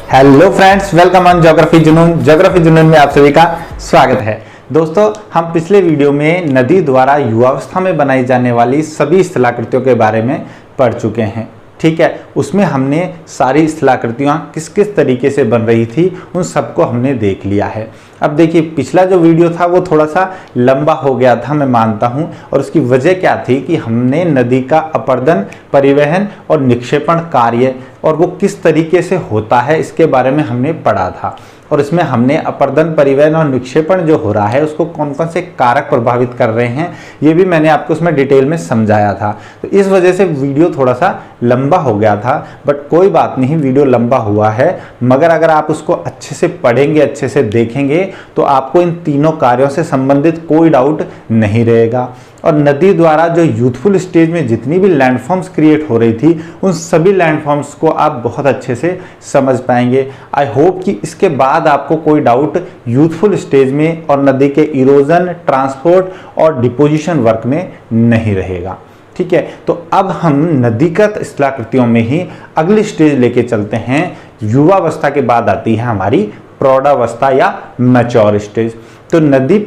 Hello friends, welcome on geography जुनून। Geography जुनून में आप सभी का स्वागत है। दोस्तों, हम पिछले वीडियो में नदी द्वारा युवावस्था में बनाई जाने वाली सभी स्थलाकृतियों के बारे में पढ़ चुके हैं। ठीक है, उसमें हमने सारी स्थलाकृतियाँ किस किस तरीके से बन रही थी उन सबको हमने देख लिया है। अब देखिए, पिछला जो वीडियो था वो थोड़ा सा लंबा हो गया था, मैं मानता हूँ, और उसकी वजह क्या थी कि हमने नदी का अपरदन, परिवहन और निक्षेपण कार्य और वो किस तरीके से होता है इसके बारे में हमने पढ़ा था। और इसमें हमने अपरदन, परिवहन और निक्षेपण जो हो रहा है उसको कौन कौन से कारक प्रभावित कर रहे हैं ये भी मैंने आपको उसमें डिटेल में समझाया था। तो इस वजह से वीडियो थोड़ा सा लंबा हो गया था, बट कोई बात नहीं, वीडियो लंबा हुआ है, मगर अगर आप उसको अच्छे से पढ़ेंगे, अच्छे से देखेंगे तो आपको इन तीनों कार्यों से संबंधित कोई डाउट नहीं रहेगा। और नदी द्वारा जो यूथफुल स्टेज में जितनी भी लैंडफॉर्म्स क्रिएट हो रही थी उन सभी लैंडफॉर्म्स को आप बहुत अच्छे से समझ पाएंगे। आई होप कि इसके बाद आपको कोई डाउट यूथफुल स्टेज में और नदी के इरोजन, ट्रांसपोर्ट और डिपोजिशन वर्क में नहीं रहेगा। ठीक है, तो अब हम नदीगत स्थलाकृतियों में ही अगली स्टेज लेके चलते हैं। युवावस्था के बाद आती है हमारी प्रौढ़ावस्था या मैच्योर स्टेज। तो नदी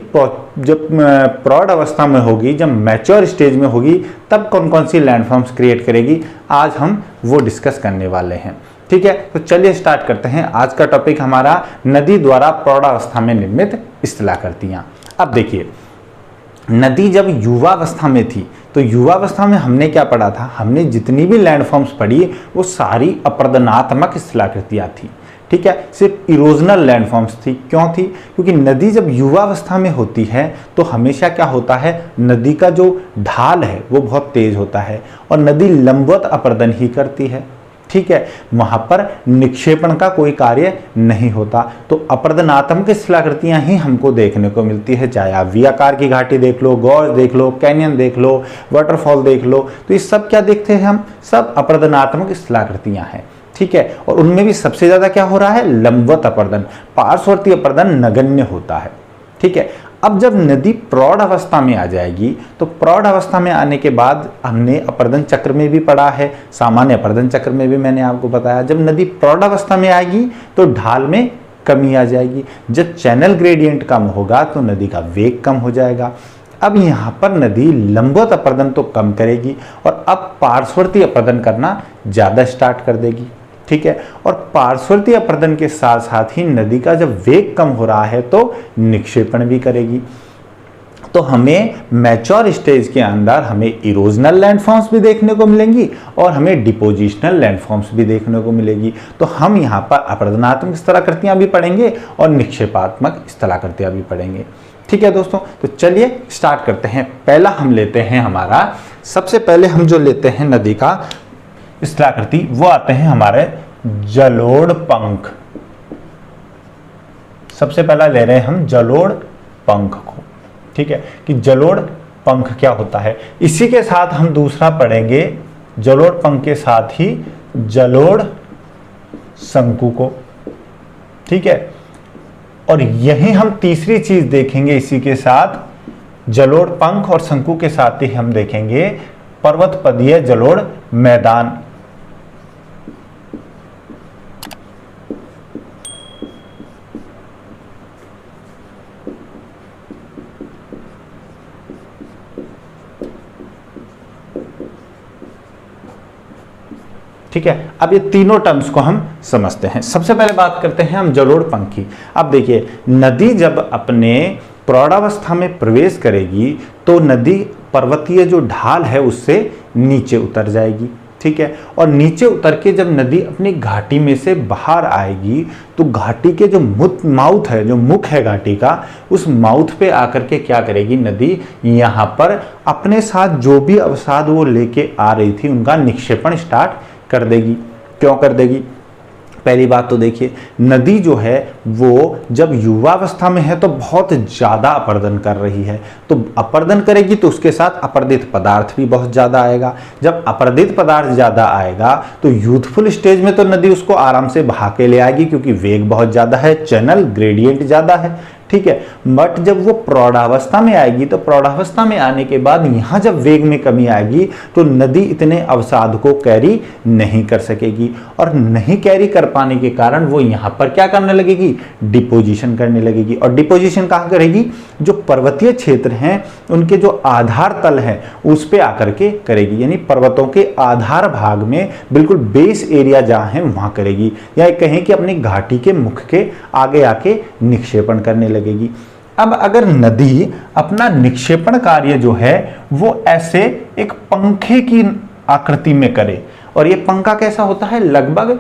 जब प्रौढ़ अवस्था में होगी, जब मैच्योर स्टेज में होगी, तब कौन कौन सी लैंडफॉर्म्स क्रिएट करेगी, आज हम वो डिस्कस करने वाले हैं। ठीक है, तो चलिए स्टार्ट करते हैं। आज का टॉपिक हमारा नदी द्वारा प्रौढ़ावस्था में निर्मित स्थलाकृतियां। अब देखिए, नदी जब युवावस्था में थी तो युवावस्था में हमने क्या पढ़ा था, हमने जितनी भी लैंडफॉर्म्स पढ़ी वो सारी अपरदनात्मक स्थलाकृतियां थी। ठीक है, सिर्फ इरोजनल लैंडफॉर्म्स थी। क्यों थी? क्योंकि नदी जब युवावस्था में होती है तो हमेशा क्या होता है, नदी का जो ढाल है वो बहुत तेज होता है और नदी लंबवत अपरदन ही करती है। ठीक है, वहां पर निक्षेपण का कोई कार्य नहीं होता, तो अपरदनात्मक स्थलाकृतियां ही हमको देखने को मिलती है। चाहे आप वी आकार की घाटी देख लो, गॉर्ज देख लो, कैनियन देख लो, वाटरफॉल देख लो, तो ये सब क्या देखते हैं हम, सब अपरदनात्मक स्थलाकृतियां हैं। ठीक है, और उनमें भी सबसे ज्यादा क्या हो रहा है, लंबवत अपरदन, पार्श्ववर्ती अपरदन नगण्य होता है। ठीक है, अब जब नदी प्रौढ़ अवस्था में आ जाएगी तो प्रौढ़ अवस्था में आने के बाद हमने अपरदन चक्र में भी पढ़ा है, सामान्य अपरदन चक्र में भी मैंने आपको बताया, जब नदी प्रौढ़ अवस्था में आएगी तो ढाल में कमी आ जाएगी। जब चैनल ग्रेडियंट कम होगा तो नदी का वेग कम हो जाएगा। अब यहाँ पर नदी लंबवत अपरदन तो कम करेगी और अब पार्श्ववर्ती अपरदन करना ज्यादा स्टार्ट कर देगी। ठीक है, और पार्श्ववर्ती अपरदन के साथ साथ ही नदी का जब वेग कम हो रहा है तो निक्षेपण भी करेगी। तो हमें मैच्योर स्टेज के अंदर हमें इरोजनल लैंडफॉर्म्स भी देखने को मिलेंगी और हमें डिपोजिशनल लैंडफॉर्म्स भी देखने को मिलेगी। तो हम यहाँ पर अपरदनात्मक स्थलाकृतियां भी पढ़ेंगे और निक्षेपात्मक स्थलाकृतियां भी पढ़ेंगे। ठीक है दोस्तों, तो चलिए स्टार्ट करते हैं। पहला हम लेते हैं हमारा, सबसे पहले हम जो लेते हैं नदी का स्थलाकृति वो आते हैं हमारे जलोढ़ पंख। सबसे पहला ले रहे हैं हम जलोढ़ पंख को। ठीक है, कि जलोढ़ पंख क्या होता है। इसी के साथ हम दूसरा पढ़ेंगे जलोढ़ पंख के साथ ही जलोढ़ शंकु को। ठीक है, और यही हम तीसरी चीज देखेंगे, इसी के साथ जलोढ़ पंख और शंकु के साथ ही हम देखेंगे पर्वत पदीय जलोढ़ मैदान। ठीक है, अब ये तीनों टर्म्स को हम समझते हैं। सबसे पहले बात करते हैं हम जलोढ़ पंख की। अब देखिए, नदी जब अपने प्रौढ़ावस्था में प्रवेश करेगी तो नदी पर्वतीय जो ढाल है उससे नीचे उतर जाएगी। ठीक है, और नीचे उतर के जब नदी अपनी घाटी में से बाहर आएगी तो घाटी के जो माउथ है, जो मुख है घाटी का, उस माउथ पे आकर के क्या करेगी नदी, यहाँ पर अपने साथ जो भी अवसाद वो लेके आ रही थी उनका निक्षेपण स्टार्ट कर देगी। क्यों कर देगी? पहली बात तो देखिए, नदी जो है वो जब युवावस्था में है तो बहुत ज्यादा अपरदन कर रही है, तो अपरदन करेगी तो उसके साथ अपरदित पदार्थ भी बहुत ज्यादा आएगा। जब अपरदित पदार्थ ज्यादा आएगा तो यूथफुल स्टेज में तो नदी उसको आराम से बहा के ले आएगी क्योंकि वेग बहुत ज्यादा है, चैनल ग्रेडियंट ज्यादा है। ठीक है। बट जब वो प्रौढ़ावस्था में आएगी तो प्रौढ़ावस्था में आने के बाद यहाँ जब वेग में कमी आएगी तो नदी इतने अवसाद को कैरी नहीं कर सकेगी, और नहीं कैरी कर पाने के कारण वो यहाँ पर क्या करने लगेगी, डिपोजिशन करने लगेगी। और डिपोजिशन कहाँ करेगी, जो पर्वतीय क्षेत्र हैं उनके जो आधार तल है उस पे आकर के करेगी, यानी पर्वतों के आधार भाग में बिल्कुल बेस एरिया जहाँ है वहाँ करेगी, या कहें कि अपनी घाटी के मुख के आगे आके निक्षेपण करने लगेगी। अब अगर नदी अपना निक्षेपण कार्य जो है वो ऐसे एक पंखे की आकृति में करे, और ये पंखा कैसा होता है, लगभग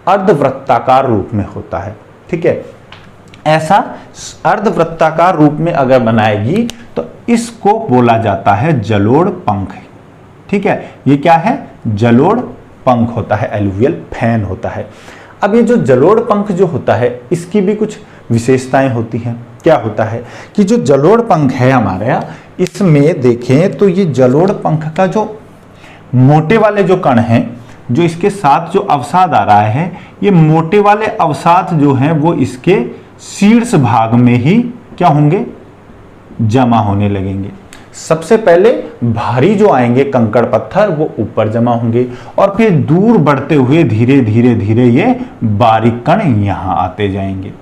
अर्धवृत्ताकार रूप में होता है, ठीक है। ऐसा अर्धवृत्ताकार रूप में अगर बनाएगी तो इसको बोला जाता है जलोढ़ पंख, ठीक है। ये क्या है, जलोढ़ पंख होता है, एलुवियल फैन होता है। अब ये जो जलोढ़ पंख जो होता है इसकी भी कुछ विशेषताएं होती हैं। क्या होता है कि जो जलोढ़ पंख है हमारे यहाँ, इसमें देखें तो ये जलोढ़ पंख का जो मोटे वाले जो कण हैं, जो इसके साथ जो अवसाद आ रहा है, ये मोटे वाले अवसाद जो हैं वो इसके शीर्ष भाग में ही क्या होंगे, जमा होने लगेंगे। सबसे पहले भारी जो आएंगे कंकड़ पत्थर वो ऊपर जमा होंगे, और फिर दूर बढ़ते हुए धीरे धीरे धीरे ये बारीक कण यहाँ आते जाएंगे,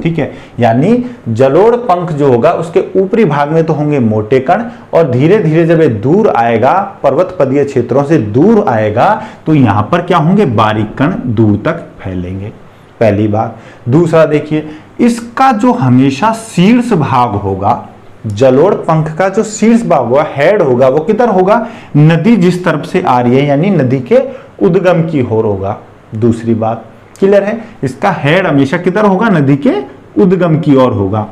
ठीक है। यानी जलोढ़ पंख जो होगा उसके ऊपरी भाग में तो होंगे मोटे कण, और धीरे धीरे जब ये दूर आएगा, पर्वत पदीय क्षेत्रों से दूर आएगा, तो यहाँ पर क्या होंगे, बारीक कण दूर तक फैलेंगे, पहली बात। दूसरा देखिए, इसका जो हमेशा शीर्ष भाग होगा, जलोढ़ पंख का जो शीर्ष भाग होगा, हेड होगा, वो किधर होगा, नदी जिस तरफ से आ रही है यानी नदी के उद्गम की ओर होगा। दूसरी बात क्लियर है, इसका हेड हमेशा किधर होगा, नदी के उद्गम की ओर होगा,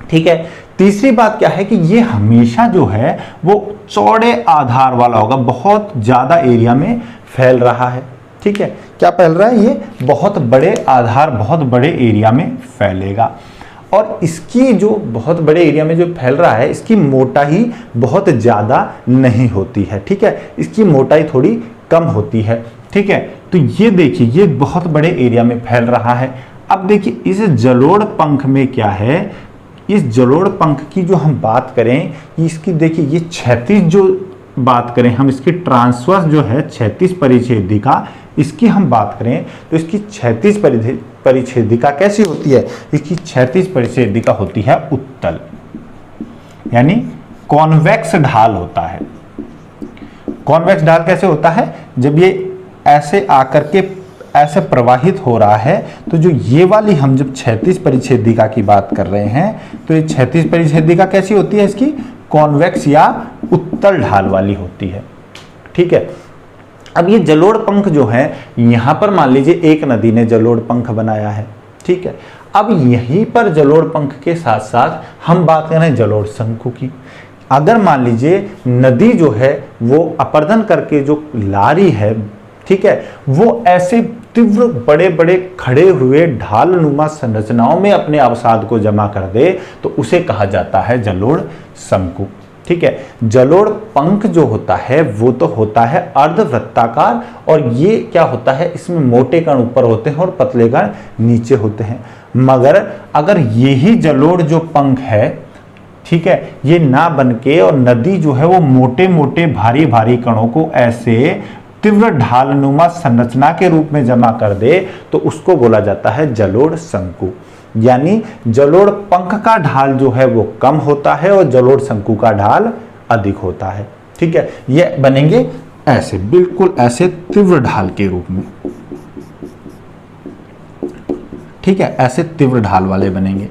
ठीक है। तीसरी बात क्या है कि ये हमेशा जो है वो चौड़े आधार वाला होगा, बहुत ज्यादा एरिया में फैल रहा है, ठीक है। क्या फैल रहा है, ये बहुत बड़े आधार, बहुत बड़े एरिया में फैलेगा। और इसकी जो बहुत बड़े एरिया में जो फैल रहा है, इसकी मोटाई बहुत ज़्यादा नहीं होती है, ठीक है। इसकी मोटाई थोड़ी कम होती है, ठीक है। तो ये देखिए, ये बहुत बड़े एरिया में फैल रहा है। अब देखिए इस जलोढ़ पंख में क्या है, इस जलोढ़ पंख की जो हम बात करें, इसकी देखिए ये क्षैतिज जो बात करें हम, इसकी ट्रांसवर्स जो है क्षैतिज परिच्छेदिका, इसकी हम बात करें तो इसकी क्षैतिज परिच्छेदिका कैसी होती है, इसकी क्षैतिज परिच्छेदिका होती है उत्तल, यानी कॉन्वेक्स ढाल होता है। कॉन्वेक्स ढाल कैसे होता है, जब ये ऐसे आकर के ऐसे प्रवाहित हो रहा है, तो जो ये वाली हम जब क्षैतिज परिच्छेदिका की बात कर रहे हैं, तो ये क्षैतिज परिच्छेदिका कैसी होती है, इसकी कॉन्वेक्स या उत्तल ढाल वाली होती है, ठीक है। अब ये जलोढ़ पंख जो है, यहां पर मान लीजिए एक नदी ने जलोढ़ पंख बनाया है, ठीक है। अब यहीं पर जलोढ़ पंख के साथ साथ हम बात कर रहे हैं जलोढ़ शंकु की। अगर मान लीजिए नदी जो है वो अपर्दन करके जो ला रही है, ठीक है, वो ऐसे तीव्र बड़े बड़े खड़े हुए ढाल नुमा संरचनाओं में अपने अवसाद को जमा कर दे, तो उसे कहा जाता है जलोढ़ शंकु, ठीक है। जलोढ़ पंख जो होता है वो तो होता है अर्धवृत्ताकार, और ये क्या होता है, इसमें मोटे कण ऊपर होते हैं और पतले कण नीचे होते हैं। मगर अगर यही जलोढ़ जो पंख है, ठीक है, ये ना बनके और नदी जो है वो मोटे मोटे भारी भारी कणों को ऐसे तीव्र ढालनुमा संरचना के रूप में जमा कर दे, तो उसको बोला जाता है जलोढ़ शंकु। यानी जलोढ़ पंख का ढाल जो है वो कम होता है और जलोढ़ शंकु का ढाल अधिक होता है, ठीक है। ये बनेंगे ऐसे, बिल्कुल ऐसे तीव्र ढाल के रूप में, ठीक है, ऐसे तीव्र ढाल वाले बनेंगे।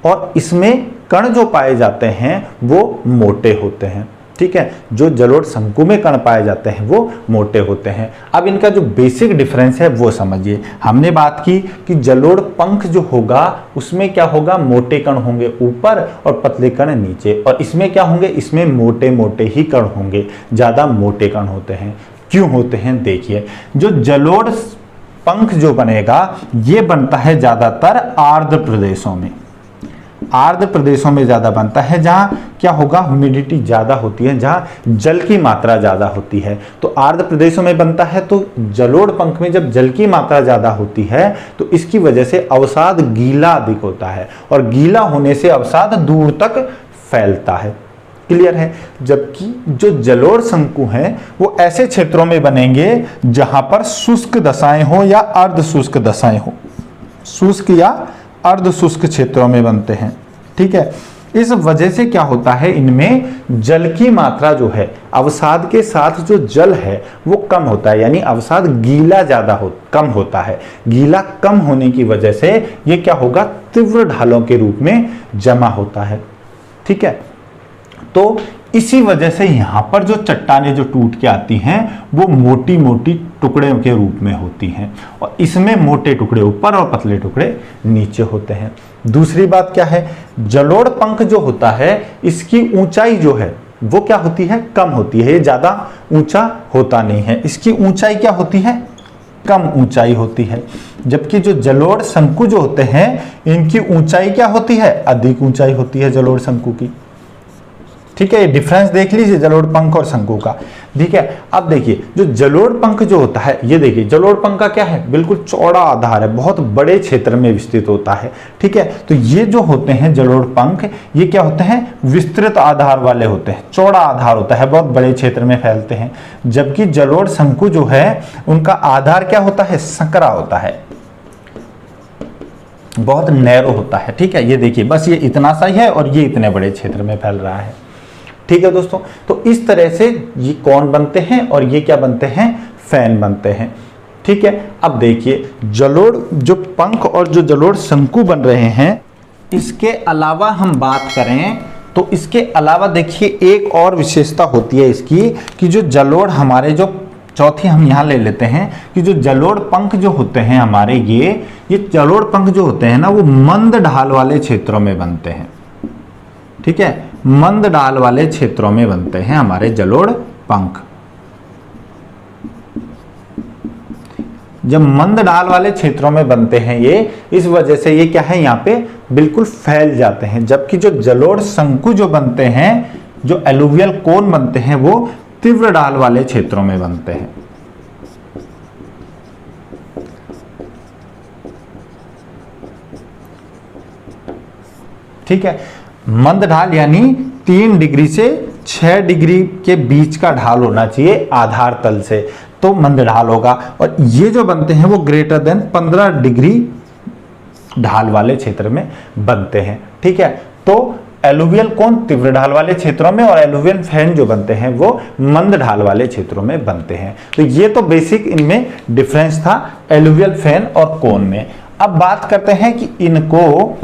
और इसमें कण जो पाए जाते हैं वो मोटे होते हैं, ठीक है। जो जलोढ़ शंकु में कण पाए जाते हैं वो मोटे होते हैं। अब इनका जो बेसिक डिफरेंस है वो समझिए। हमने बात की कि जलोढ़ पंख जो होगा उसमें क्या होगा, मोटे कण होंगे ऊपर और पतले कण नीचे, और इसमें क्या होंगे, इसमें मोटे मोटे ही कण होंगे, ज्यादा मोटे कण होते हैं। क्यों होते हैं, देखिए, जो जलोढ़ पंख जो बनेगा ये बनता है ज्यादातर आर्द्र प्रदेशों में। आर्द्र प्रदेशों में ज्यादा बनता है, जहां क्या होगा, ह्यूमिडिटी ज्यादा होती है, जहां जल की मात्रा ज्यादा होती है। तो आर्द्र प्रदेशों में बनता है। तो जलोढ़ पंख में जब जल की मात्रा ज्यादा होती है तो इसकी वजह से अवसाद गीला अधिक होता है, और गीला होने से अवसाद दूर तक फैलता है। क्लियर है। जबकि जो जलोढ़ शंकु हैं वो ऐसे क्षेत्रों में बनेंगे जहां पर शुष्क दशाएं हो या अर्ध शुष्क दशाएं हो, शुष्क या अर्ध शुष्क क्षेत्रों में बनते हैं। ठीक है। इस वजह से क्या होता है, इनमें जल की मात्रा जो है, अवसाद के साथ जो जल है वो कम होता है, यानी अवसाद गीला कम होता है। गीला कम होने की वजह से ये क्या होगा, तीव्र ढालों के रूप में जमा होता है। ठीक है। तो इसी वजह से यहां पर जो चट्टानें जो टूट के आती हैं वो मोटी मोटी टुकड़े के रूप में होती हैं, और इसमें मोटे टुकड़े ऊपर और पतले टुकड़े नीचे होते हैं। दूसरी बात क्या है, जलोढ़ पंख जो होता है इसकी ऊंचाई जो है वो क्या होती है, कम होती है। ये ज्यादा ऊंचा होता नहीं है, इसकी ऊंचाई क्या होती है, कम ऊंचाई होती है। जबकि जो जलोढ़ शंकु जो होते हैं इनकी ऊंचाई क्या होती है, अधिक ऊंचाई होती है जलोढ़ शंकु की। ठीक है। ये डिफरेंस देख लीजिए जलोढ़ पंख और शंकु का। ठीक है। अब देखिए जो जलोढ़ पंख जो होता है, ये देखिए जलोढ़ पंख का क्या है, बिल्कुल चौड़ा आधार है, बहुत बड़े क्षेत्र में विस्तृत होता है। ठीक है। तो ये जो होते हैं जलोढ़ पंख, ये क्या होते हैं, विस्तृत आधार वाले होते हैं, चौड़ा आधार होता है, बहुत बड़े क्षेत्र में फैलते हैं। जबकि जलोढ़ शंकु जो है उनका आधार क्या होता है, संकरा होता है, बहुत नैरो होता है। ठीक है। ये देखिए बस ये इतना सा ही है और ये इतने बड़े क्षेत्र में फैल रहा है। ठीक है दोस्तों। तो इस तरह से ये कौन बनते हैं और ये क्या बनते हैं, फैन बनते हैं। ठीक है। अब देखिए जलोढ़ जो पंख और जो जलोढ़ शंकु बन रहे हैं, इसके अलावा हम बात करें तो इसके अलावा देखिए एक और विशेषता होती है इसकी, कि जो जलोढ़ हमारे जो चौथी हम यहाँ ले लेते हैं कि जो जलोढ़ पंख जो होते हैं हमारे, ये जलोढ़ पंख जो होते हैं ना वो मंद ढाल वाले क्षेत्रों में बनते हैं। ठीक है। मंद ढाल वाले क्षेत्रों में बनते हैं हमारे जलोढ़ पंख। जब मंद ढाल वाले क्षेत्रों में बनते हैं ये, इस वजह से ये क्या है, यहाँ पे बिल्कुल फैल जाते हैं। जबकि जो जलोढ़ शंकु जो बनते हैं, जो एलुवियल कोन बनते हैं, वो तीव्र ढाल वाले क्षेत्रों में बनते हैं। ठीक है। मंद ढाल यानी 3 डिग्री से 6 डिग्री के बीच का ढाल होना चाहिए आधार तल से, तो मंद ढाल होगा। और ये जो बनते हैं वो ग्रेटर देन 15 डिग्री ढाल वाले क्षेत्र में बनते हैं। ठीक है। तो एलुवियल कोन तीव्र ढाल वाले क्षेत्रों में और एलुवियल फैन जो बनते हैं वो मंद ढाल वाले क्षेत्रों में बनते हैं। तो ये तो बेसिक इनमें डिफरेंस था एलुवियल फैन और कोन में। अब बात करते हैं कि इनको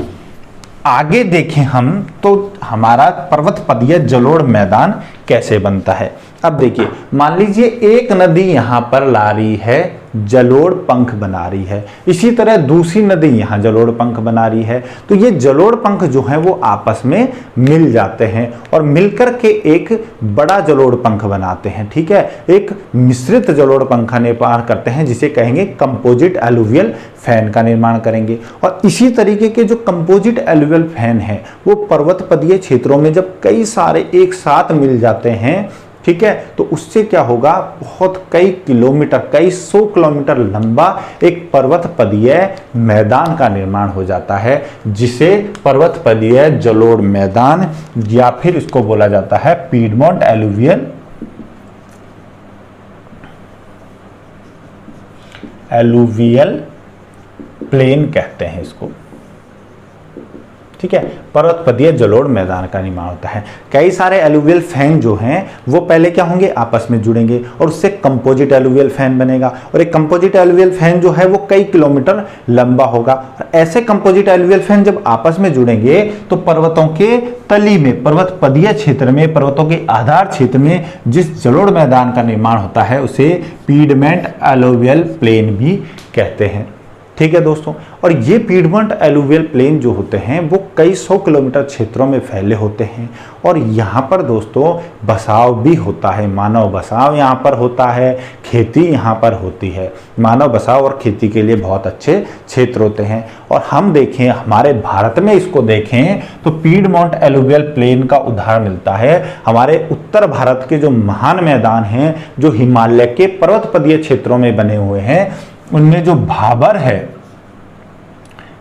आगे देखें हम तो हमारा पर्वत पदीय जलोढ़ मैदान कैसे बनता है। अब देखिए मान लीजिए एक नदी यहां पर ला रही है, जलोढ़ पंख बना रही है, इसी तरह दूसरी नदी यहां जलोढ़ पंख बना रही है। तो ये जलोढ़ पंख जो है वो आपस में मिल जाते हैं और मिलकर के एक बड़ा जलोढ़ पंख बनाते हैं। ठीक है। एक मिश्रित जलोढ़ पंख का निर्माण करते हैं जिसे कहेंगे कंपोजिट एलुवियल फैन का निर्माण करेंगे। और इसी तरीके के जो कंपोजिट एलुवियल फैन है वो पर्वत पदीय क्षेत्रों में जब कई सारे एक साथ मिल जाते हैं, ठीक है, तो उससे क्या होगा, बहुत कई किलोमीटर, कई 100 किलोमीटर लंबा एक पर्वत पदीय मैदान का निर्माण हो जाता है, जिसे पर्वत पदीय जलोढ़ मैदान या फिर इसको बोला जाता है पीडमोंट एलुवियल प्लेन कहते हैं इसको। ठीक है। पर्वत पदीय जलोढ़ मैदान का निर्माण होता है। कई सारे एलुवियल फैन जो हैं वो पहले क्या होंगे, आपस में जुड़ेंगे और उससे कंपोजिट एलुवियल फैन बनेगा। और एक कंपोजिट एलुवियल फैन जो है वो कई किलोमीटर लंबा होगा। और ऐसे कंपोजिट एलुवियल फैन जब आपस में जुड़ेंगे तो पर्वतों के तली में, पर्वत पदीय क्षेत्र में, पर्वतों के आधार क्षेत्र में जिस जलोढ़ मैदान का निर्माण होता है उसे पीडमेंट एलुवियल प्लेन भी कहते हैं। ठीक है दोस्तों। और ये पीडमोंट एलुवियल प्लेन जो होते हैं वो कई 100 किलोमीटर क्षेत्रों में फैले होते हैं और यहाँ पर दोस्तों बसाव भी होता है, मानव बसाव यहाँ पर होता है, खेती यहाँ पर होती है। मानव बसाव और खेती के लिए बहुत अच्छे क्षेत्र होते हैं। और हम देखें हमारे भारत में इसको देखें तो पीडमोंट एलुवियल प्लेन का उदाहरण मिलता है हमारे उत्तर भारत के जो महान मैदान हैं, जो हिमालय के पर्वतपदीय क्षेत्रों में बने हुए हैं, उनमें जो भाबर है,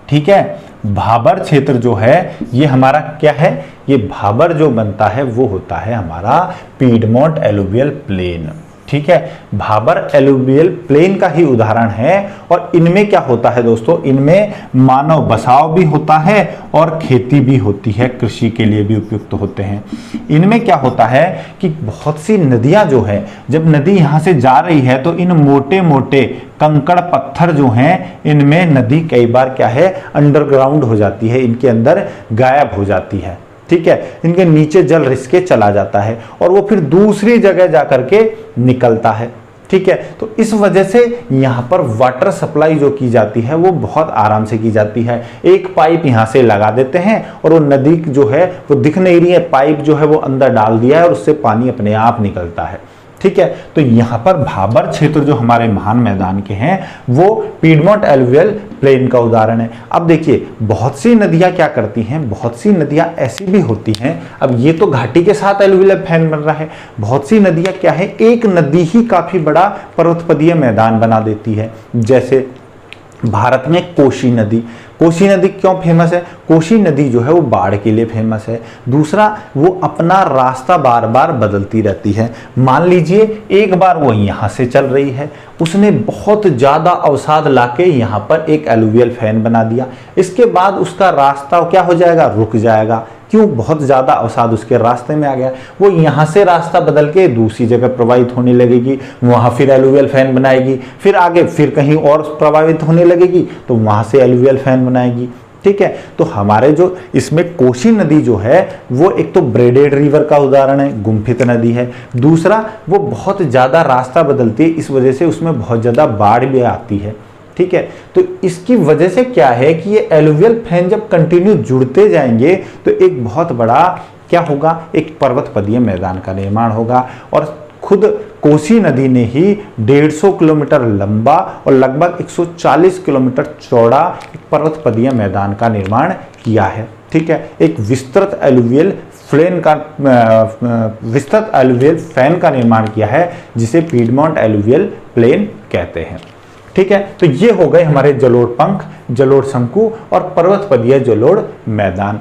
ठीक है, भाबर क्षेत्र जो है ये हमारा क्या है, ये भाबर जो बनता है वो होता है हमारा पीडमोंट एलुवियल प्लेन। ठीक है, भाबर एलुवियल प्लेन का ही उदाहरण है। और इनमें क्या होता है दोस्तों, इनमें मानव बसाव भी होता है और खेती भी होती है, कृषि के लिए भी उपयुक्त होते हैं। इनमें क्या होता है कि बहुत सी नदियां जो है, जब नदी यहाँ से जा रही है तो इन मोटे मोटे कंकड़ पत्थर जो हैं, इनमें नदी कई बार क्या है अंडरग्राउंड हो जाती है, इनके अंदर गायब हो जाती है। ठीक है, इनके नीचे जल रिस के चला जाता है और वो फिर दूसरी जगह जाकर के निकलता है। ठीक है, तो इस वजह से यहाँ पर वाटर सप्लाई जो की जाती है वो बहुत आराम से की जाती है। एक पाइप यहाँ से लगा देते हैं और वो नदी जो है वो दिख नहीं रही है, पाइप जो है वो अंदर डाल दिया है और उससे पानी अपने आप निकलता है। ठीक है, तो यहाँ पर भाबर क्षेत्र जो हमारे महान मैदान के हैं वो पीडमोंट एलुवियल प्लेन का उदाहरण है। अब देखिए बहुत सी नदियाँ क्या करती हैं, बहुत सी नदियाँ ऐसी भी होती हैं, अब ये तो घाटी के साथ एलुवियल प्लेन बन रहा है, बहुत सी नदियाँ क्या है, एक नदी ही काफी बड़ा पर्वतपदीय मैदान बना देती है। जैसे भारत में कोसी नदी, कोसी नदी क्यों फेमस है, कोसी नदी जो है वो बाढ़ के लिए फेमस है। दूसरा, वो अपना रास्ता बार बार बदलती रहती है। मान लीजिए एक बार वो यहाँ से चल रही है, उसने बहुत ज़्यादा अवसाद लाके यहाँ पर एक एलुवियल फैन बना दिया, इसके बाद उसका रास्ता क्या हो जाएगा, रुक जाएगा। क्यों, बहुत ज़्यादा अवसाद उसके रास्ते में आ गया, वो यहाँ से रास्ता बदल के दूसरी जगह प्रवाहित होने लगेगी, वहाँ फिर एलुवियल फैन बनाएगी, फिर आगे फिर कहीं और प्रभावित होने लगेगी तो वहाँ से एलुवियल फैन बनाएगी। ठीक है, तो हमारे जो इसमें कोसी नदी जो है वो एक तो ब्रेडेड रिवर का उदाहरण है, गुम्फित नदी है। दूसरा, वो बहुत ज़्यादा रास्ता बदलती है, इस वजह से उसमें बहुत ज़्यादा बाढ़ भी आती है। ठीक है, तो इसकी वजह से क्या है कि ये एलुवियल फैन जब कंटिन्यू जुड़ते जाएंगे तो एक बहुत बड़ा क्या होगा, एक पर्वतपदीय मैदान का निर्माण होगा। और खुद कोसी नदी ने ही 150 किलोमीटर लंबा और लगभग 140 किलोमीटर चौड़ा एक पर्वतपदीय मैदान का निर्माण किया है। ठीक है, एक विस्तृत एलुवियल फैन का निर्माण किया है जिसे पीडमोंट एलुवियल प्लेन कहते हैं। ठीक है, तो ये हो गए हमारे जलोढ़ पंख, जलोढ़ शंकु और पर्वतपदीय जलोढ़ मैदान।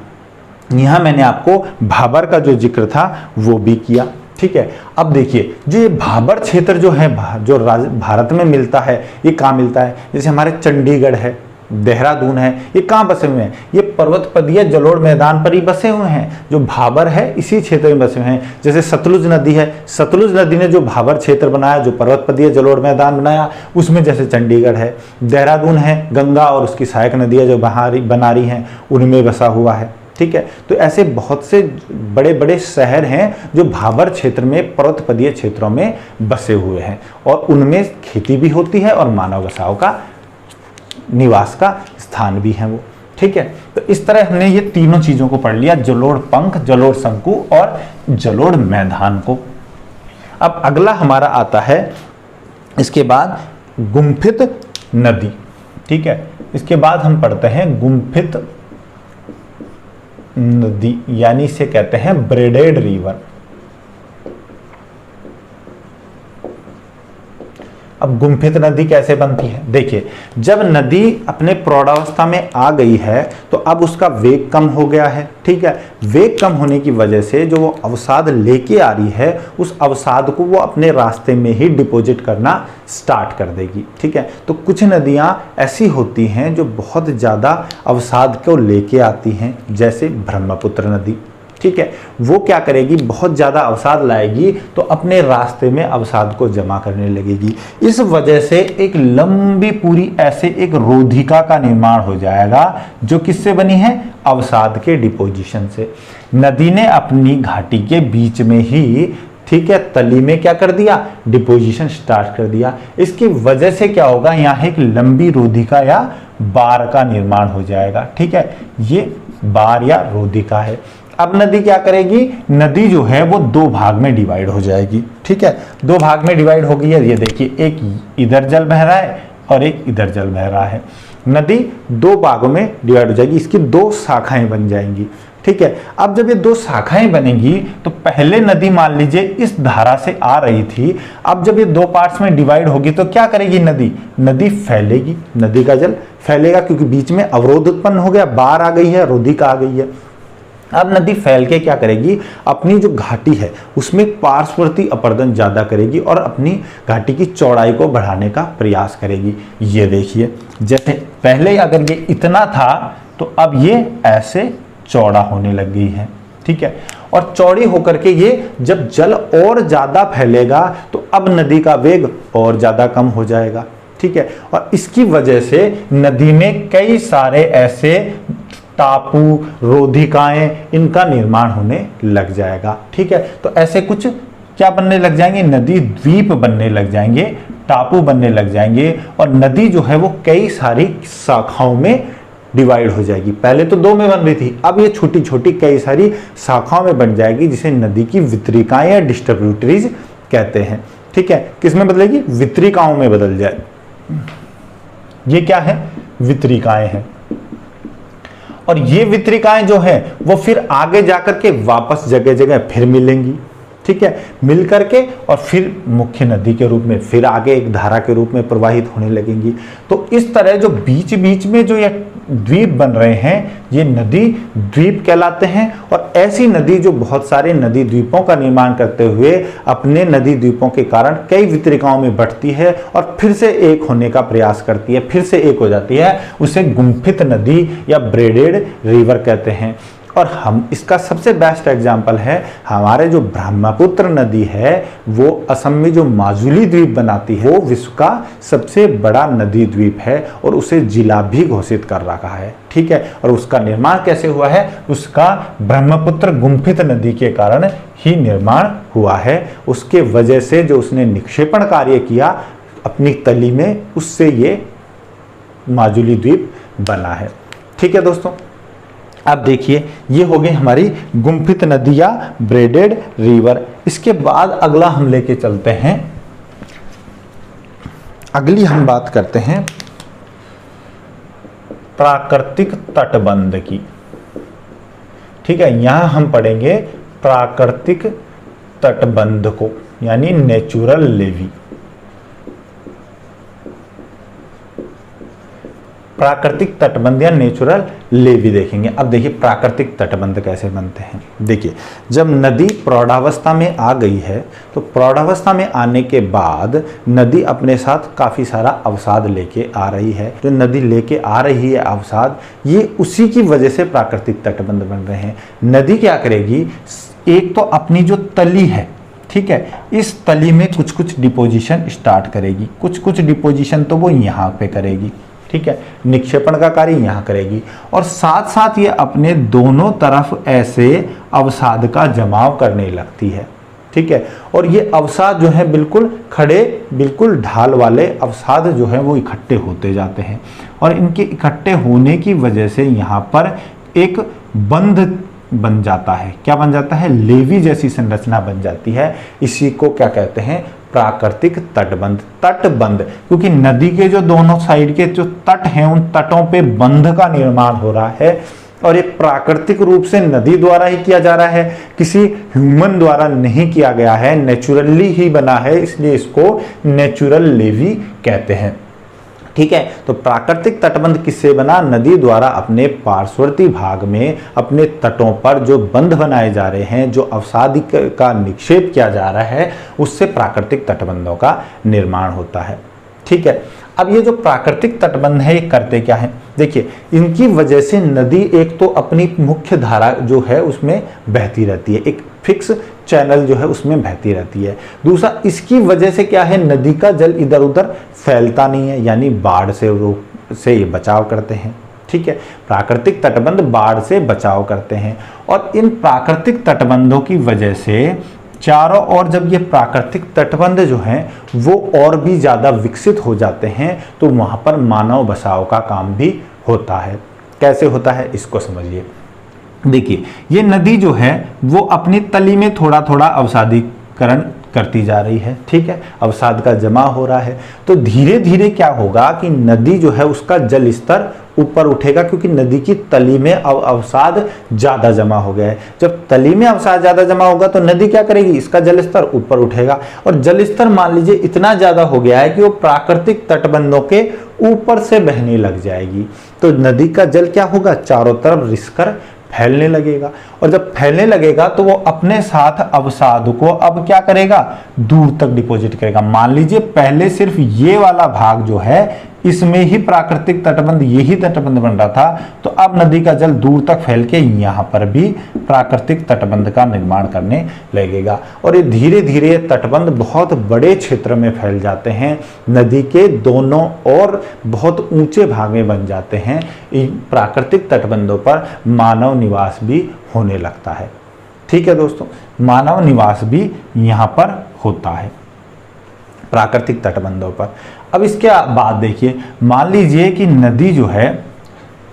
यहाँ मैंने आपको भाबर का जो जिक्र था वो भी किया। ठीक है, अब देखिए जो ये भाबर क्षेत्र जो है जो भारत में मिलता है, ये कहाँ मिलता है, जैसे हमारे चंडीगढ़ है, देहरादून है, ये कहाँ बसे हुए हैं, ये पर्वतपदीय जलोढ़ मैदान पर ही बसे हुए हैं। जो भाबर है इसी क्षेत्र में बसे हुए हैं। जैसे सतलुज नदी है, सतलुज नदी ने जो भाबर क्षेत्र बनाया, जो पर्वतपदीय जलोढ़ मैदान बनाया, उसमें जैसे चंडीगढ़ है, देहरादून है, गंगा और उसकी सहायक नदियाँ जो बना रही हैं उनमें बसा हुआ है। ठीक है, तो ऐसे बहुत से बड़े बड़े शहर हैं जो भाबर क्षेत्र में पर्वतपदीय क्षेत्रों में बसे हुए हैं और उनमें खेती भी होती है और मानव बसाव का निवास का स्थान भी है वो। ठीक है, तो इस तरह हमने ये तीनों चीजों को पढ़ लिया, जलोढ़ पंख, जलोढ़ शंकु और जलोढ़ मैदान को। अब अगला हमारा आता है इसके बाद गुम्फित नदी। ठीक है, इसके बाद हम पढ़ते हैं गुम्फित नदी, यानी इसे कहते हैं ब्रेडेड रिवर। अब गुम्फित नदी कैसे बनती है, देखिए जब नदी अपने प्रौढ़ावस्था में आ गई है तो अब उसका वेग कम हो गया है। ठीक है, वेग कम होने की वजह से जो वो अवसाद लेके आ रही है उस अवसाद को वो अपने रास्ते में ही डिपॉजिट करना स्टार्ट कर देगी। ठीक है, तो कुछ नदियाँ ऐसी होती हैं जो बहुत ज़्यादा अवसाद को लेके आती हैं, जैसे ब्रह्मपुत्र नदी। ठीक है, वो क्या करेगी, बहुत ज़्यादा अवसाद लाएगी तो अपने रास्ते में अवसाद को जमा करने लगेगी। इस वजह से एक लंबी पूरी ऐसे एक रोधिका का निर्माण हो जाएगा जो किससे बनी है, अवसाद के डिपोजिशन से। नदी ने अपनी घाटी के बीच में ही, ठीक है, तली में क्या कर दिया, डिपोजिशन स्टार्ट कर दिया। इसकी वजह से क्या होगा, यहाँ एक लंबी रोधिका या बार का निर्माण हो जाएगा। ठीक है, ये बार या रोधिका है। अब नदी क्या करेगी, नदी जो है वो दो भाग में डिवाइड हो जाएगी। ठीक है, दो भाग में डिवाइड हो गई है। ये देखिए, एक इधर जल बह रहा है और एक इधर जल बह रहा है। नदी दो भागों में डिवाइड हो जाएगी, इसकी दो शाखाएं बन जाएंगी। ठीक है, अब जब ये दो शाखाएं बनेंगी तो पहले नदी मान लीजिए इस धारा से आ रही थी, अब जब ये दो पार्ट्स में डिवाइड होगी तो क्या करेगी नदी, नदी फैलेगी, नदी का जल फैलेगा, क्योंकि बीच में अवरोध उत्पन्न हो गया, बाढ़ आ गई है, रोधिका आ गई है। अब नदी फैल के क्या करेगी, अपनी जो घाटी है उसमें पार्श्ववर्ती अपरदन ज्यादा करेगी और अपनी घाटी की चौड़ाई को बढ़ाने का प्रयास करेगी। ये देखिए, जैसे पहले अगर ये इतना था तो अब ये ऐसे चौड़ा होने लग गई है। ठीक है, और चौड़ी होकर के ये जब जल और ज्यादा फैलेगा तो अब नदी का वेग और ज्यादा कम हो जाएगा। ठीक है, और इसकी वजह से नदी में कई सारे ऐसे टापू, रोधिकाएं, इनका निर्माण होने लग जाएगा। ठीक है, तो ऐसे कुछ क्या बनने लग जाएंगे, नदी द्वीप बनने लग जाएंगे, टापू बनने लग जाएंगे, और नदी जो है वो कई सारी शाखाओं में डिवाइड हो जाएगी। पहले तो दो में बन रही थी, अब ये छोटी छोटी कई सारी शाखाओं में बन जाएगी, जिसे नदी की वितरिकाएं या डिस्ट्रीब्यूटरीज कहते हैं। ठीक है, किस में बदलेगी, वितरिकाओं में बदल जाए। ये क्या है, वितरिकाएं हैं, और ये वितरिकाएं जो है वो फिर आगे जाकर के वापस जगह जगह फिर मिलेंगी। ठीक है, मिल करके और फिर मुख्य नदी के रूप में फिर आगे एक धारा के रूप में प्रवाहित होने लगेंगी। तो इस तरह जो बीच बीच में जो ये द्वीप बन रहे हैं, ये नदी द्वीप कहलाते हैं। और ऐसी नदी जो बहुत सारे नदी द्वीपों का निर्माण करते हुए अपने नदी द्वीपों के कारण कई वितरिकाओं में बढ़ती है और फिर से एक होने का प्रयास करती है, फिर से एक हो जाती है, उसे गुम्फित नदी या ब्रेडेड रिवर कहते हैं। और हम इसका सबसे बेस्ट एग्जाम्पल है हमारे जो ब्रह्मपुत्र नदी है, वो असम में जो माजुली द्वीप बनाती है, वो विश्व का सबसे बड़ा नदी द्वीप है और उसे जिला भी घोषित कर रखा है। ठीक है, और उसका निर्माण कैसे हुआ है, उसका ब्रह्मपुत्र गुम्फित नदी के कारण ही निर्माण हुआ है। उसके वजह से जो उसने निक्षेपण कार्य किया अपनी तली में, उससे ये माजुली द्वीप बना है। ठीक है दोस्तों, अब देखिए, ये हो गई हमारी गुम्फित नदी या ब्रेडेड रिवर। इसके बाद अगला हम लेके चलते हैं, अगली हम बात करते हैं प्राकृतिक तटबंध की। ठीक है, यहां हम पढ़ेंगे प्राकृतिक तटबंध को, यानी नेचुरल लेवी। प्राकृतिक तटबंध या नेचुरल लेवी देखेंगे। अब देखिए प्राकृतिक तटबंध कैसे बनते हैं। देखिए, जब नदी प्रौढ़ावस्था में आ गई है तो प्रौढ़ावस्था में आने के बाद नदी अपने साथ काफ़ी सारा अवसाद लेके आ रही है। जो नदी लेके आ रही है अवसाद, ये उसी की वजह से प्राकृतिक तटबंध बन रहे हैं। नदी क्या करेगी, एक तो अपनी जो तली है, ठीक है, इस तली में कुछ कुछ डिपोजिशन स्टार्ट करेगी, कुछ कुछ डिपोजिशन तो वो यहाँ पे करेगी। ठीक है, निक्षेपण का कार्य यहाँ करेगी और साथ साथ ये अपने दोनों तरफ ऐसे अवसाद का जमाव करने लगती है। ठीक है, और ये अवसाद जो है बिल्कुल खड़े, बिल्कुल ढाल वाले अवसाद जो है वो इकट्ठे होते जाते हैं और इनके इकट्ठे होने की वजह से यहाँ पर एक बंध बन जाता है। क्या बन जाता है, लेवी जैसी संरचना बन जाती है। इसी को क्या कहते हैं, प्राकृतिक तटबंध। तटबंध क्योंकि नदी के जो दोनों साइड के जो तट हैं, उन तटों पे बंध का निर्माण हो रहा है और ये प्राकृतिक रूप से नदी द्वारा ही किया जा रहा है, किसी ह्यूमन द्वारा नहीं किया गया है, नेचुरली ही बना है, इसलिए इसको नेचुरल लेवी कहते हैं। ठीक है, तो प्राकृतिक तटबंध किससे बना, नदी द्वारा अपने पार्श्ववर्ती भाग में अपने तटों पर जो बंध बनाए जा रहे हैं, जो अवसाद का निक्षेप किया जा रहा है, उससे प्राकृतिक तटबंधों का निर्माण होता है। ठीक है, अब ये जो प्राकृतिक तटबंध है ये करते क्या है, देखिए इनकी वजह से नदी एक तो अपनी मुख्य धारा जो है उसमें बहती रहती है, एक फिक्स चैनल जो है उसमें बहती रहती है। दूसरा, इसकी वजह से क्या है, नदी का जल इधर उधर फैलता नहीं है, यानी बाढ़ से ये बचाव करते हैं। ठीक है, प्राकृतिक तटबंध बाढ़ से बचाव करते हैं और इन प्राकृतिक तटबंधों की वजह से चारों ओर जब ये प्राकृतिक तटबंध जो हैं वो और भी ज़्यादा विकसित हो जाते हैं तो वहाँ पर मानव बसाव का काम भी होता है। कैसे होता है इसको समझिए। देखिए, ये नदी जो है वो अपनी तली में थोड़ा थोड़ा अवसादीकरण करती जा रही है, ठीक है, अवसाद का जमा हो रहा है। तो धीरे धीरे क्या होगा कि नदी जो है उसका जल स्तर ऊपर उठेगा, क्योंकि नदी की तली में अवसाद ज़्यादा जमा हो गया है। जब तली में अवसाद ज़्यादा जमा होगा तो नदी क्या करेगी, इसका जल स्तर ऊपर उठेगा, और जल स्तर मान लीजिए इतना ज़्यादा हो गया है कि वो प्राकृतिक तटबंधों के ऊपर से बहने लग जाएगी। तो नदी का जल क्या होगा, चारों तरफ रिसकर फैलने लगेगा, और जब फैलने लगेगा तो वो अपने साथ अवसाद को अब क्या करेगा, दूर तक डिपॉजिट करेगा। मान लीजिए पहले सिर्फ ये वाला भाग जो है इसमें ही प्राकृतिक तटबंध, यही तटबंध बन रहा था, तो अब नदी का जल दूर तक फैल के यहाँ पर भी प्राकृतिक तटबंध का निर्माण करने लगेगा, और ये धीरे धीरे तटबंध बहुत बड़े क्षेत्र में फैल जाते हैं। नदी के दोनों ओर बहुत ऊंचे भाग में बन जाते हैं। इन प्राकृतिक तटबंधों पर मानव निवास भी होने लगता है। ठीक है दोस्तों, मानव निवास भी यहाँ पर होता है प्राकृतिक तटबंधों पर। अब इसके बाद देखिए, मान लीजिए कि नदी जो है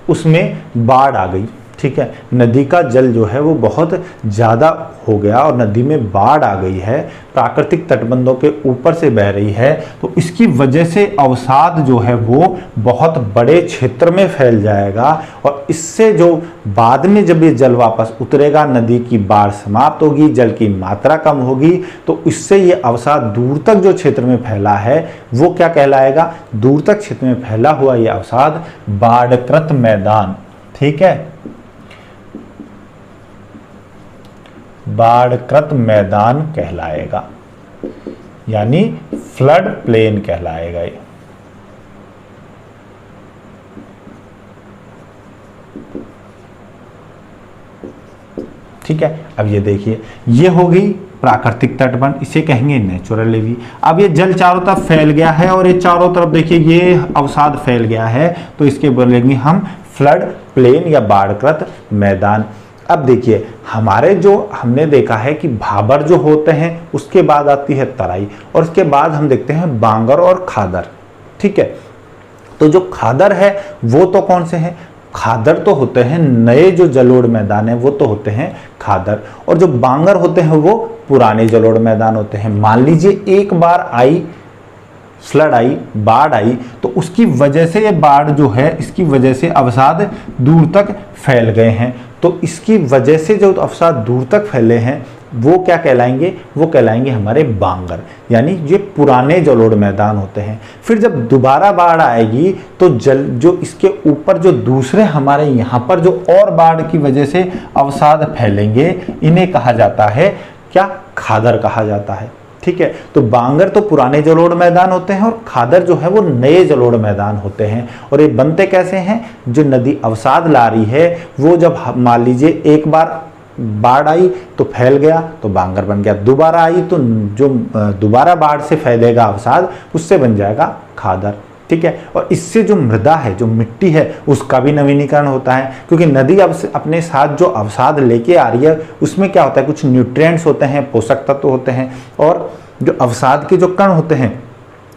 उसमें बाढ़ आ गई, ठीक है, नदी का जल जो है वो बहुत ज़्यादा हो गया और नदी में बाढ़ आ गई है, प्राकृतिक तटबंधों के ऊपर से बह रही है, तो इसकी वजह से अवसाद जो है वो बहुत बड़े क्षेत्र में फैल जाएगा, और इससे जो बाद में जब ये जल वापस उतरेगा, नदी की बाढ़ समाप्त होगी, जल की मात्रा कम होगी, तो इससे ये अवसाद दूर तक जो क्षेत्र में फैला है वो क्या कहलाएगा, दूर तक क्षेत्र में फैला हुआ ये अवसाद बाढ़कृत मैदान, ठीक है, बाढ़कृत मैदान कहलाएगा, यानी फ्लड प्लेन कहलाएगा ये। ठीक है, अब ये देखिए, ये हो गई प्राकृतिक तटबंध, इसे कहेंगे नेचुरल लेवी। अब ये जल चारों तरफ फैल गया है और ये चारों तरफ देखिए ये अवसाद फैल गया है, तो इसके बोलेंगे हम फ्लड प्लेन या बाढ़कृत मैदान। अब देखिए, हमारे जो हमने देखा है कि भाबर जो होते हैं उसके बाद आती है तराई, और उसके बाद हम देखते हैं बांगर और खादर, ठीक है। तो जो खादर है वो तो कौन से हैं, खादर तो होते हैं नए जो जलोढ़ मैदान है वो तो होते हैं खादर, और जो बांगर होते हैं वो पुराने जलोढ़ मैदान होते हैं। मान लीजिए एक बार आई फ्लड आई, बाढ़ आई, तो उसकी वजह से ये बाढ़ जो है इसकी वजह से अवसाद दूर तक फैल गए हैं, तो इसकी वजह से जो अवसाद दूर तक फैले हैं वो क्या कहलाएंगे, वो कहलाएंगे हमारे बांगर, यानी ये पुराने जलोढ़ मैदान होते हैं। फिर जब दोबारा बाढ़ आएगी तो जल जो इसके ऊपर जो दूसरे हमारे यहाँ पर जो और बाढ़ की वजह से अवसाद फैलेंगे, इन्हें कहा जाता है क्या, खादर कहा जाता है, ठीक है। तो बांगर तो पुराने जलोढ़ मैदान होते हैं और खादर जो है वो नए जलोढ़ मैदान होते हैं। और ये बनते कैसे हैं, जो नदी अवसाद ला रही है वो जब मान लीजिए एक बार बाढ़ आई तो फैल गया तो बांगर बन गया, दोबारा आई तो जो दोबारा बाढ़ से फैलेगा अवसाद उससे बन जाएगा खादर, ठीक है। और इससे जो मृदा है, जो मिट्टी है, उसका भी नवीनीकरण होता है, क्योंकि नदी अब अपने साथ जो अवसाद लेके आ रही है उसमें क्या होता है, कुछ न्यूट्रिएंट्स होते हैं, पोषक तत्व होते हैं, और जो अवसाद के जो कण होते हैं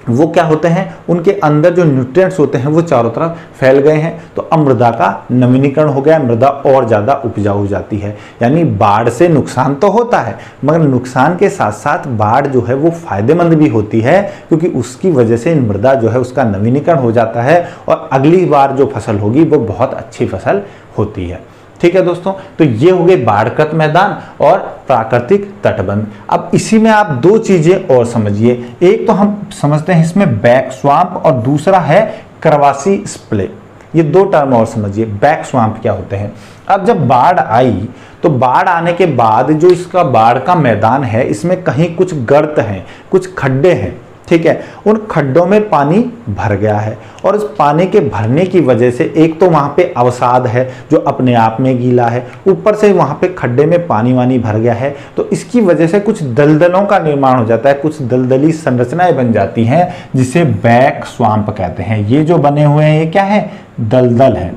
वो क्या होते हैं, उनके अंदर जो न्यूट्रिएंट्स होते हैं वो चारों तरफ फैल गए हैं, तो अब मृदा का नवीनीकरण हो गया, मृदा और ज़्यादा उपजाऊ हो जाती है। यानी बाढ़ से नुकसान तो होता है, मगर नुकसान के साथ साथ बाढ़ जो है वो फायदेमंद भी होती है, क्योंकि उसकी वजह से मृदा जो है उसका नवीनीकरण हो जाता है और अगली बार जो फसल होगी वो बहुत अच्छी फसल होती है, ठीक है दोस्तों। तो ये हो गए बाढ़कृत मैदान और प्राकृतिक तटबंध। अब इसी में आप दो चीजें और समझिए, एक तो हम समझते हैं इसमें बैक स्वाम्प और दूसरा है क्रवासी स्प्ले। ये दो टर्म और समझिए, बैक स्वाम्प क्या होते हैं। अब जब बाढ़ आई तो बाढ़ आने के बाद जो इसका बाढ़ का मैदान है इसमें कहीं कुछ गर्त हैं, कुछ खड्डे हैं, ठीक है। उन खड्डों में पानी भर गया है और इस पानी के भरने की वजह से एक तो वहाँ पे अवसाद है जो अपने आप में गीला है, ऊपर से वहाँ पे खड्डे में पानी वानी भर गया है, तो इसकी वजह से कुछ दलदलों का निर्माण हो जाता है, कुछ दलदली संरचनाएं बन जाती हैं जिसे बैक स्वाम्प कहते हैं। ये जो बने हुए हैं ये क्या है, दलदल है,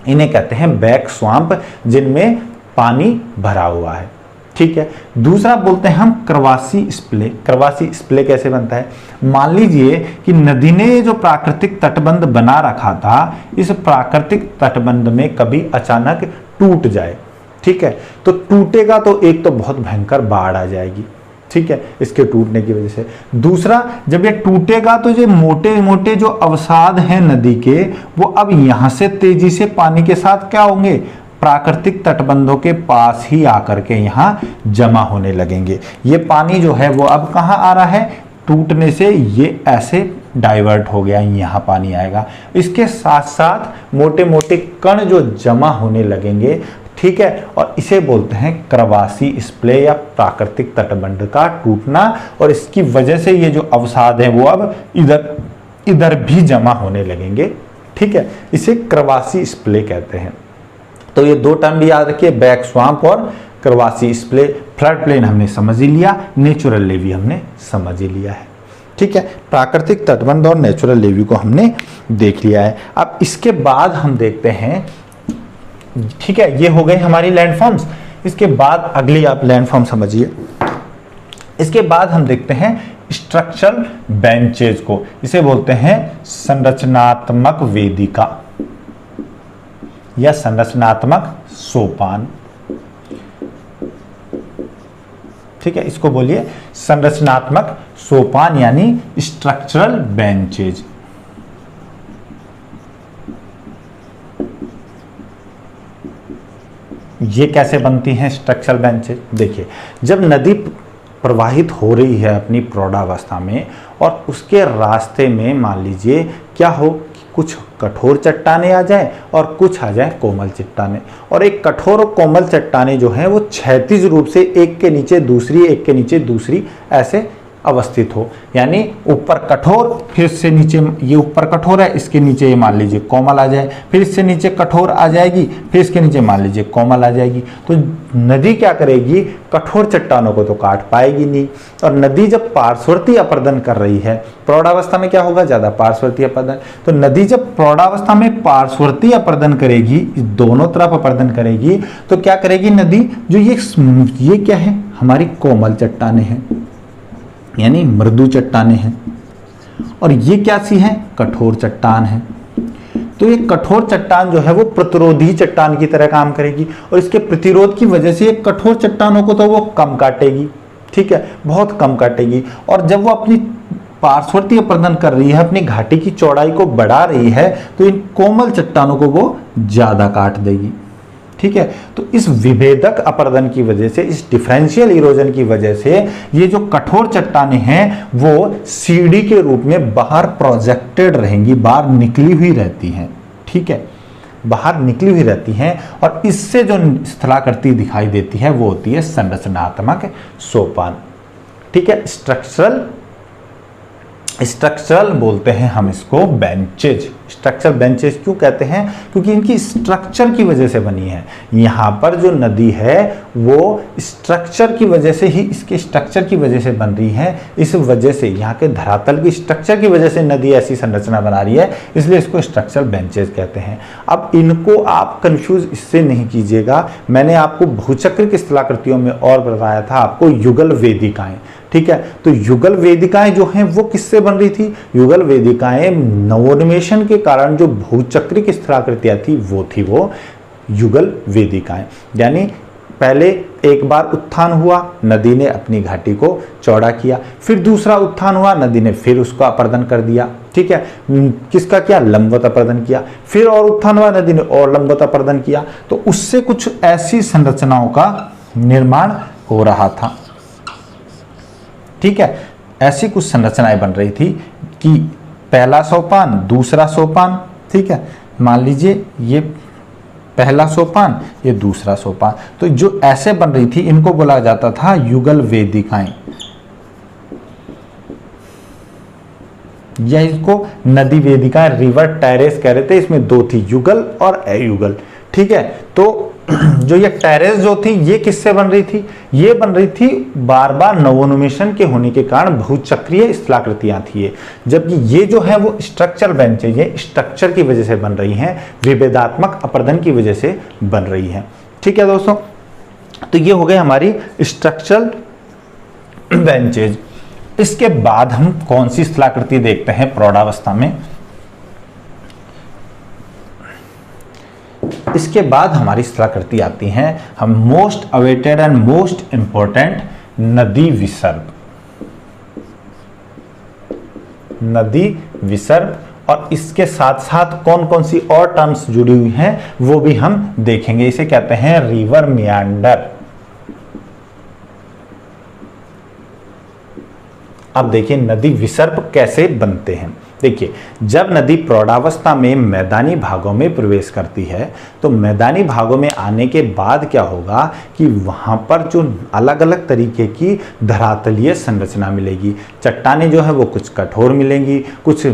इन्हें कहते हैं बैक स्वाम्प, जिनमें पानी भरा हुआ है, ठीक है। दूसरा बोलते हैं हम प्रवासी स्प्ले। प्रवासी स्प्ले कैसे बनता है? मान लीजिए कि नदी ने जो प्राकृतिक तटबंध बना रखा था, इस प्राकृतिक तटबंध में कभी अचानक टूट जाए, ठीक है, तो टूटेगा तो एक तो बहुत भयंकर बाढ़ आ जाएगी, ठीक है, इसके टूटने की वजह से। दूसरा, जब ये टूटेगा तो जो मोटे मोटे जो अवसाद हैं नदी के, वो अब यहां से तेजी से पानी के साथ क्या होंगे, प्राकृतिक तटबंधों के पास ही आकर के यहाँ जमा होने लगेंगे। ये पानी जो है वो अब कहाँ आ रहा है, टूटने से ये ऐसे डाइवर्ट हो गया, यहाँ पानी आएगा। इसके साथ साथ मोटे मोटे कण जो जमा होने लगेंगे, ठीक है, और इसे बोलते हैं प्रवासी स्प्ले या प्राकृतिक तटबंध का टूटना। और इसकी वजह से ये जो अवसाद है वो अब इधर इधर भी जमा होने लगेंगे, ठीक है, इसे प्रवासी स्प्ले कहते हैं। तो ये दो टर्म भी याद रखिए, बैक स्वाम्प और प्रवासी स्प्ले। फ्लड प्लेन हमने समझ ही लिया, नेचुरल लेवी हमने समझ ही लिया है, ठीक है। प्राकृतिक तटबंध और नेचुरल लेवी को हमने देख लिया है। अब इसके बाद हम देखते हैं, ठीक है, ये हो गई हमारी लैंडफॉर्म्स। इसके बाद अगली आप लैंडफॉर्म समझिए। इसके बाद हम देखते हैं स्ट्रक्चरल बेंचेज को। इसे बोलते हैं संरचनात्मक वेदिका या संरचनात्मक सोपान, ठीक है, इसको बोलिए संरचनात्मक सोपान यानी स्ट्रक्चरल बेंचेज। ये कैसे बनती हैं स्ट्रक्चरल बेंचेज? देखिए, जब नदी प्रवाहित हो रही है अपनी प्रौढ़ावस्था में और उसके रास्ते में मान लीजिए क्या हो, कुछ कठोर चट्टाने आ जाए और कुछ आ जाए कोमल चट्टाने, और एक कठोर और कोमल चट्टाने जो है वो क्षैतिज रूप से एक के नीचे दूसरी, एक के नीचे दूसरी ऐसे अवस्थित हो, यानी ऊपर कठोर, फिर इससे नीचे, ये ऊपर कठोर है, इसके नीचे ये मान लीजिए कोमल आ जाए, फिर इससे नीचे कठोर आ जाएगी, फिर इसके नीचे मान लीजिए कोमल आ जाएगी। तो नदी क्या करेगी, कठोर चट्टानों को तो काट पाएगी नहीं। और नदी जब पार्श्ववर्ती अपर्दन कर रही है, प्रौढ़ावस्था में क्या होगा, ज्यादा पार्श्ववर्ती अपर्दन, तो नदी जब प्रौढ़ावस्था में पार्श्ववर्ती अपर्दन करेगी, दोनों तरफ अपर्दन करेगी, तो क्या करेगी नदी, जो ये क्या है, हमारी कोमल चट्टाने हैं यानी मृदु चट्टाने हैं, और ये क्या सी है, कठोर चट्टान है। तो ये कठोर चट्टान जो है वो प्रतिरोधी चट्टान की तरह काम करेगी, और इसके प्रतिरोध की वजह से ये कठोर चट्टानों को तो वो कम काटेगी, ठीक है, बहुत कम काटेगी। और जब वो अपनी पार्श्ववर्ती अपर्दन कर रही है, अपनी घाटी की चौड़ाई को बढ़ा रही है, तो इन कोमल चट्टानों को वो ज्यादा काट देगी, ठीक है। तो इस विभेदक अपर्दन की वजह से, इस डिफरेंशियल इरोजन की वजह से ये जो कठोर चट्टानें हैं वो सीढ़ी के रूप में बाहर प्रोजेक्टेड रहेंगी, बाहर निकली हुई रहती हैं, ठीक है, बाहर निकली हुई रहती हैं। और इससे जो स्थलाकृति दिखाई देती है वो होती है संरचनात्मक सोपान, ठीक है। स्ट्रक्चरल बोलते हैं हम इसको बेंचेज। स्ट्रक्चरल बेंचेज क्यों कहते हैं, क्योंकि इनकी स्ट्रक्चर की वजह से बनी है। यहाँ पर जो नदी है वो स्ट्रक्चर की वजह से ही, इसके स्ट्रक्चर की वजह से बन रही है। इस वजह से यहाँ के धरातल की स्ट्रक्चर की वजह से नदी ऐसी संरचना बना रही है, इसलिए इसको स्ट्रक्चरल बेंचेज कहते हैं। अब इनको आप कंफ्यूज इससे नहीं कीजिएगा, मैंने आपको भूचक्र स्थलाकृतियों में और बताया था आपको युगल वेदिकाएं, ठीक है। तो युगल वेदिकाएं जो हैं वो किससे बन रही थी, युगल वेदिकाएं नवोन्मेषण के कारण जो भूचक्रिक स्थलाकृतियां थी वो युगल वेदिकाएं। यानी पहले एक बार उत्थान हुआ, नदी ने अपनी घाटी को चौड़ा किया, फिर दूसरा उत्थान हुआ, नदी ने फिर उसका अपर्दन कर दिया, ठीक है, किसका किया, लंबवत अपर्दन किया, फिर और उत्थान हुआ, नदी ने और लंबवत अपर्दन किया। तो उससे कुछ ऐसी संरचनाओं का निर्माण हो रहा था, ठीक है। ऐसी कुछ संरचनाएं बन रही थी कि पहला सोपान, दूसरा सोपान, ठीक है, मान लीजिए ये पहला सोपान, ये दूसरा सोपान, तो जो ऐसे बन रही थी इनको बोला जाता था युगल वेदिकाएं, या इसको नदी वेदिकाएं, रिवर टेरेस कह रहे थे। इसमें दो थी, युगल और अयुगल, ठीक है। तो जो ये टेरेस जो थी ये किससे बन रही थी, ये बन रही थी बार बार नवोन्मेषण के होने के कारण भूचक्रीय स्थलाकृतियां थी ये, जबकि ये जो है वो स्ट्रक्चर बेंच है, ये स्ट्रक्चर की वजह से बन रही हैं, विभेदात्मक अपर्दन की वजह से बन रही है, ठीक है दोस्तों। तो ये हो गए हमारी स्ट्रक्चरल बेंचेज। इसके बाद हम कौन सी स्थलाकृति देखते हैं प्रौढ़ावस्था में। इसके बाद हमारी स्थलाकृति आती हैं हम most awaited and most important नदी विसर्ग। नदी विसर्ग, और इसके साथ साथ कौन कौन सी और टर्म्स जुड़ी हुई हैं वो भी हम देखेंगे। इसे कहते हैं रिवर मियांडर। अब देखिए नदी विसर्ग कैसे बनते हैं। देखिए जब नदी प्रौढ़ावस्था में मैदानी भागों में प्रवेश करती है तो मैदानी भागों में आने के बाद क्या होगा कि वहां पर जो अलग अलग तरीके की धरातलीय संरचना मिलेगी। चट्टानें जो है वो कुछ कठोर मिलेंगी, कुछ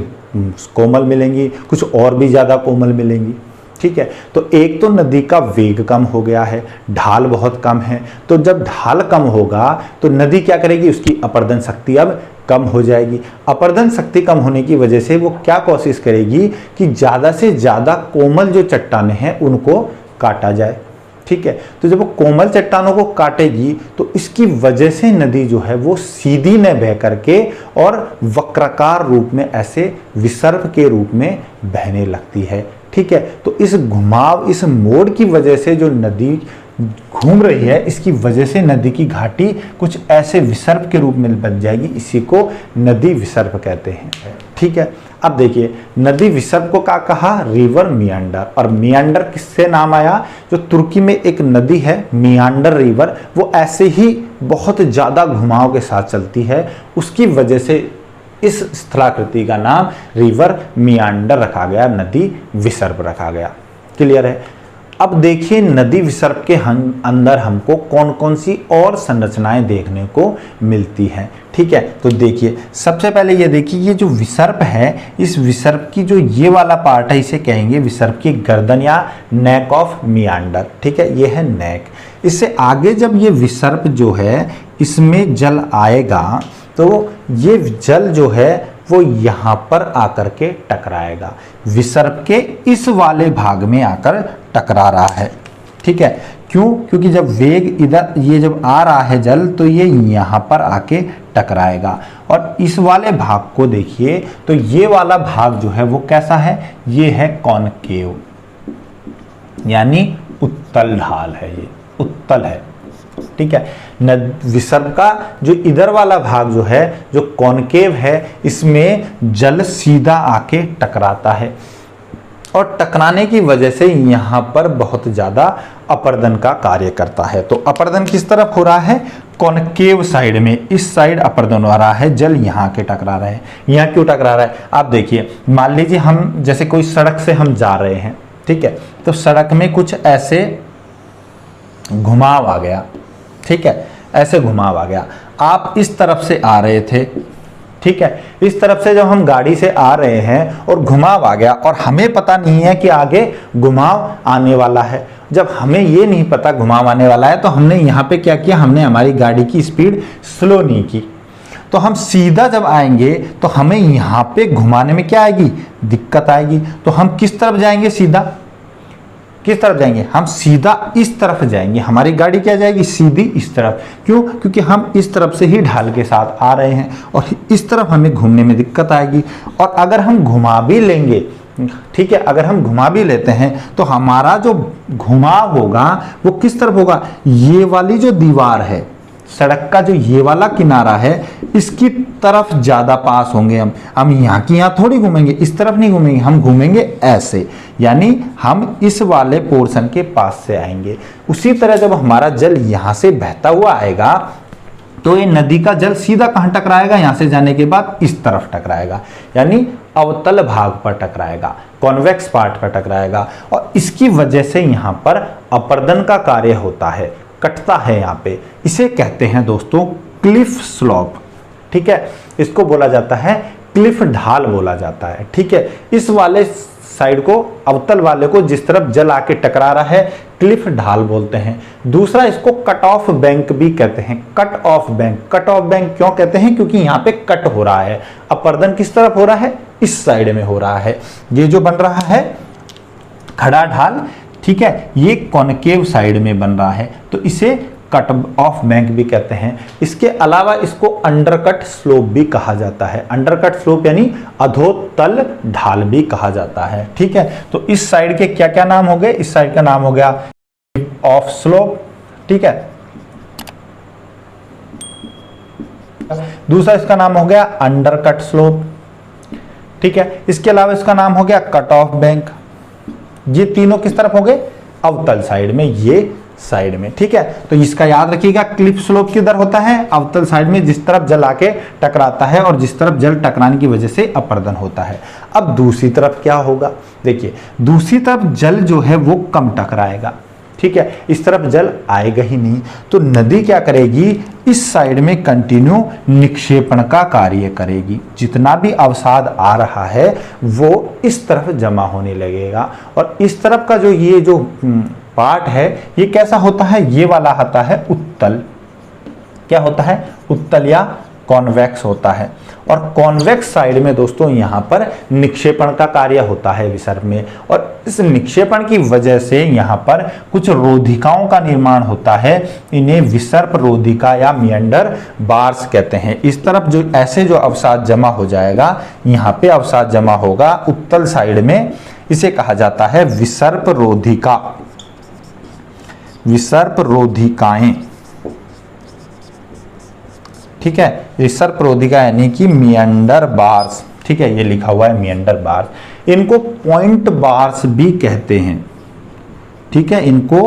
कोमल मिलेंगी, कुछ और भी ज़्यादा कोमल मिलेंगी। ठीक है, तो एक तो नदी का वेग कम हो गया है, ढाल बहुत कम है। तो जब ढाल कम होगा तो नदी क्या करेगी, उसकी अपर्दन शक्ति अब कम हो जाएगी। अपर्दन शक्ति कम होने की वजह से वो क्या कोशिश करेगी कि ज़्यादा से ज़्यादा कोमल जो चट्टानें हैं उनको काटा जाए। ठीक है, तो जब वो कोमल चट्टानों को काटेगी तो इसकी वजह से नदी जो है वो सीधी न बह करके और वक्राकार रूप में ऐसे विसर्ग के रूप में बहने लगती है। ठीक है, तो इस घुमाव, इस मोड़ की वजह से जो नदी घूम रही है, इसकी वजह से नदी की घाटी कुछ ऐसे विसर्ग के रूप में बन जाएगी। इसी को नदी विसर्ग कहते हैं। ठीक है, अब देखिए नदी विसर्ग को क्या कहा, रिवर मियांडर। और मियांडर किससे नाम आया, जो तुर्की में एक नदी है मियांडर रिवर, वो ऐसे ही बहुत ज़्यादा घुमाव के साथ चलती है, उसकी वजह से इस स्थलाकृति का नाम रिवर मियांडर रखा गया, नदी विसर्ग रखा गया। क्लियर है। अब देखिए नदी विसर्ग के अंदर हमको कौन कौन सी और संरचनाएं देखने को मिलती हैं। ठीक है, तो देखिए सबसे पहले ये देखिए, ये जो विसर्ग है, इस विसर्ग की जो ये वाला पार्ट है इसे कहेंगे विसर्ग की गर्दन या नेक ऑफ मियांडर। ठीक है, ये है नेक। इससे आगे जब ये विसर्ग जो है इसमें जल आएगा तो ये जल जो है वो यहाँ पर आकर के टकराएगा, विसर्ग के इस वाले भाग में आकर टकरा रहा है। ठीक है, क्यों, क्योंकि जब वेग इधर ये जब आ रहा है जल तो ये यहाँ पर आके टकराएगा। और इस वाले भाग को देखिए तो ये वाला भाग जो है वो कैसा है, ये है कॉनकेव, यानी उत्तल ढाल है, ये उत्तल है। ठीक है, विसर्ग का जो इधर वाला भाग जो है, जो कॉनकेव है, इसमें जल सीधा आके टकराता है और टकराने की वजह से यहाँ पर बहुत ज़्यादा अपर्दन का कार्य करता है। तो अपर्दन किस तरफ हो रहा है, कॉनकेव साइड में, इस साइड अपर्दन हो रहा है, जल यहाँ के टकरा रहा है। यहाँ क्यों टकरा रहा है, आप देखिए, मान लीजिए हम जैसे कोई सड़क से हम जा रहे हैं, ठीक है, तो सड़क में कुछ ऐसे घुमाव आ गया। ठीक है, ऐसे घुमाव आ गया, आप इस तरफ से आ रहे थे। ठीक है, इस तरफ से जब हम गाड़ी से आ रहे हैं और घुमाव आ गया और हमें पता नहीं है कि आगे घुमाव आने वाला है, जब हमें ये नहीं पता घुमाव आने वाला है तो हमने यहाँ पे क्या किया, हमने हमारी गाड़ी की स्पीड स्लो नहीं की। तो हम सीधा जब आएंगे तो हमें यहाँ पे घुमाने में क्या आएगी, दिक्कत आएगी। तो हम किस तरफ जाएंगे, सीधा किस तरफ जाएंगे, हम सीधा इस तरफ जाएंगे। हमारी गाड़ी क्या जाएगी, सीधी इस तरफ। क्यों, क्योंकि हम इस तरफ से ही ढाल के साथ आ रहे हैं और इस तरफ हमें घूमने में दिक्कत आएगी। और अगर हम घुमा भी लेंगे, ठीक है, अगर हम घुमा भी लेते हैं तो हमारा जो घुमाव होगा वो किस तरफ होगा, ये वाली जो दीवार है, सड़क का जो ये वाला किनारा है, इसकी तरफ ज्यादा पास होंगे हम यहाँ की यहाँ थोड़ी घूमेंगे, इस तरफ नहीं घूमेंगे, हम घूमेंगे ऐसे, यानी हम इस वाले पोर्शन के पास से आएंगे। उसी तरह जब हमारा जल यहाँ से बहता हुआ आएगा तो ये नदी का जल सीधा कहाँ टकराएगा, यहाँ से जाने के बाद इस तरफ टकराएगा, यानी अवतल भाग पर टकराएगा, कॉन्वेक्स पार्ट पर टकराएगा। और इसकी वजह से यहाँ पर अपर्दन का कार्य होता है, कटता है यहाँ पे। इसे कहते हैं दोस्तों क्लिफ स्लॉप। ठीक है, इसको बोला जाता है क्लिफ ढाल बोला जाता है। ठीक है, इस वाले साइड को, अवतल वाले को जिस तरफ जल आके टकरा रहा है, क्लिफ ढाल बोलते हैं। दूसरा इसको कट ऑफ बैंक भी कहते हैं, cut off bank. Cut off bank क्यों कहते हैं, क्योंकि यहाँ पे कट हो रहा है, अपर्दन किस तरफ हो रहा है, इस साइड में हो रहा है। ये जो बन रहा है खड़ा ढाल, ठीक है, ये कॉनकेव साइड में बन रहा है, तो इसे कट ऑफ बैंक भी कहते हैं। इसके अलावा इसको अंडरकट स्लोप भी कहा जाता है। अंडरकट स्लोप यानी अधोतल ढाल भी कहा जाता है। ठीक है, तो इस साइड के क्या क्या नाम हो गए? इस साइड का नाम हो गया ऑफ स्लोप। ठीक है, दूसरा इसका नाम हो गया अंडरकट स्लोप। ठीक है, इसके अलावा इसका नाम हो गया कट ऑफ बैंक। ये तीनों किस तरफ हो गए? अवतल साइड में, ये साइड में। ठीक है, तो इसका याद रखिएगा, क्लिफ स्लोप किधर होता है? अवतल साइड में, जिस तरफ जल आके टकराता है और जिस तरफ जल टकराने की वजह से अपर्दन होता है। अब दूसरी तरफ क्या होगा? देखिए, दूसरी तरफ जल जो है वो कम टकराएगा। ठीक है, इस तरफ जल आएगा ही नहीं, तो नदी क्या करेगी? इस साइड में कंटिन्यू निक्षेपण का कार्य करेगी। जितना भी अवसाद आ रहा है वो इस तरफ जमा होने लगेगा, और इस तरफ का जो ये जो पार्ट है ये कैसा होता है? ये वाला आता है उत्तल। क्या होता है? उत्तल या कॉन्वेक्स होता है। और कॉन्वेक्स साइड में दोस्तों यहाँ पर निक्षेपण का कार्य होता है विसर्प में, और इस निक्षेपण की वजह से यहाँ पर कुछ रोधिकाओं का निर्माण होता है। इन्हें विसर्प रोधिका या मियंडर बार्स कहते हैं। इस तरफ जो ऐसे जो अवसाद जमा हो जाएगा, यहाँ पे अवसाद जमा होगा उत्तल साइड में, इसे कहा जाता है विसर्प रोधिका, विसर्प रोधिकाएं। ठीक है, विसर्प रोधिका यानी कि मियंडर बार्स। ठीक है, ये लिखा हुआ है मियंडर बार्स। इनको पॉइंट बार्स भी कहते हैं। ठीक है, इनको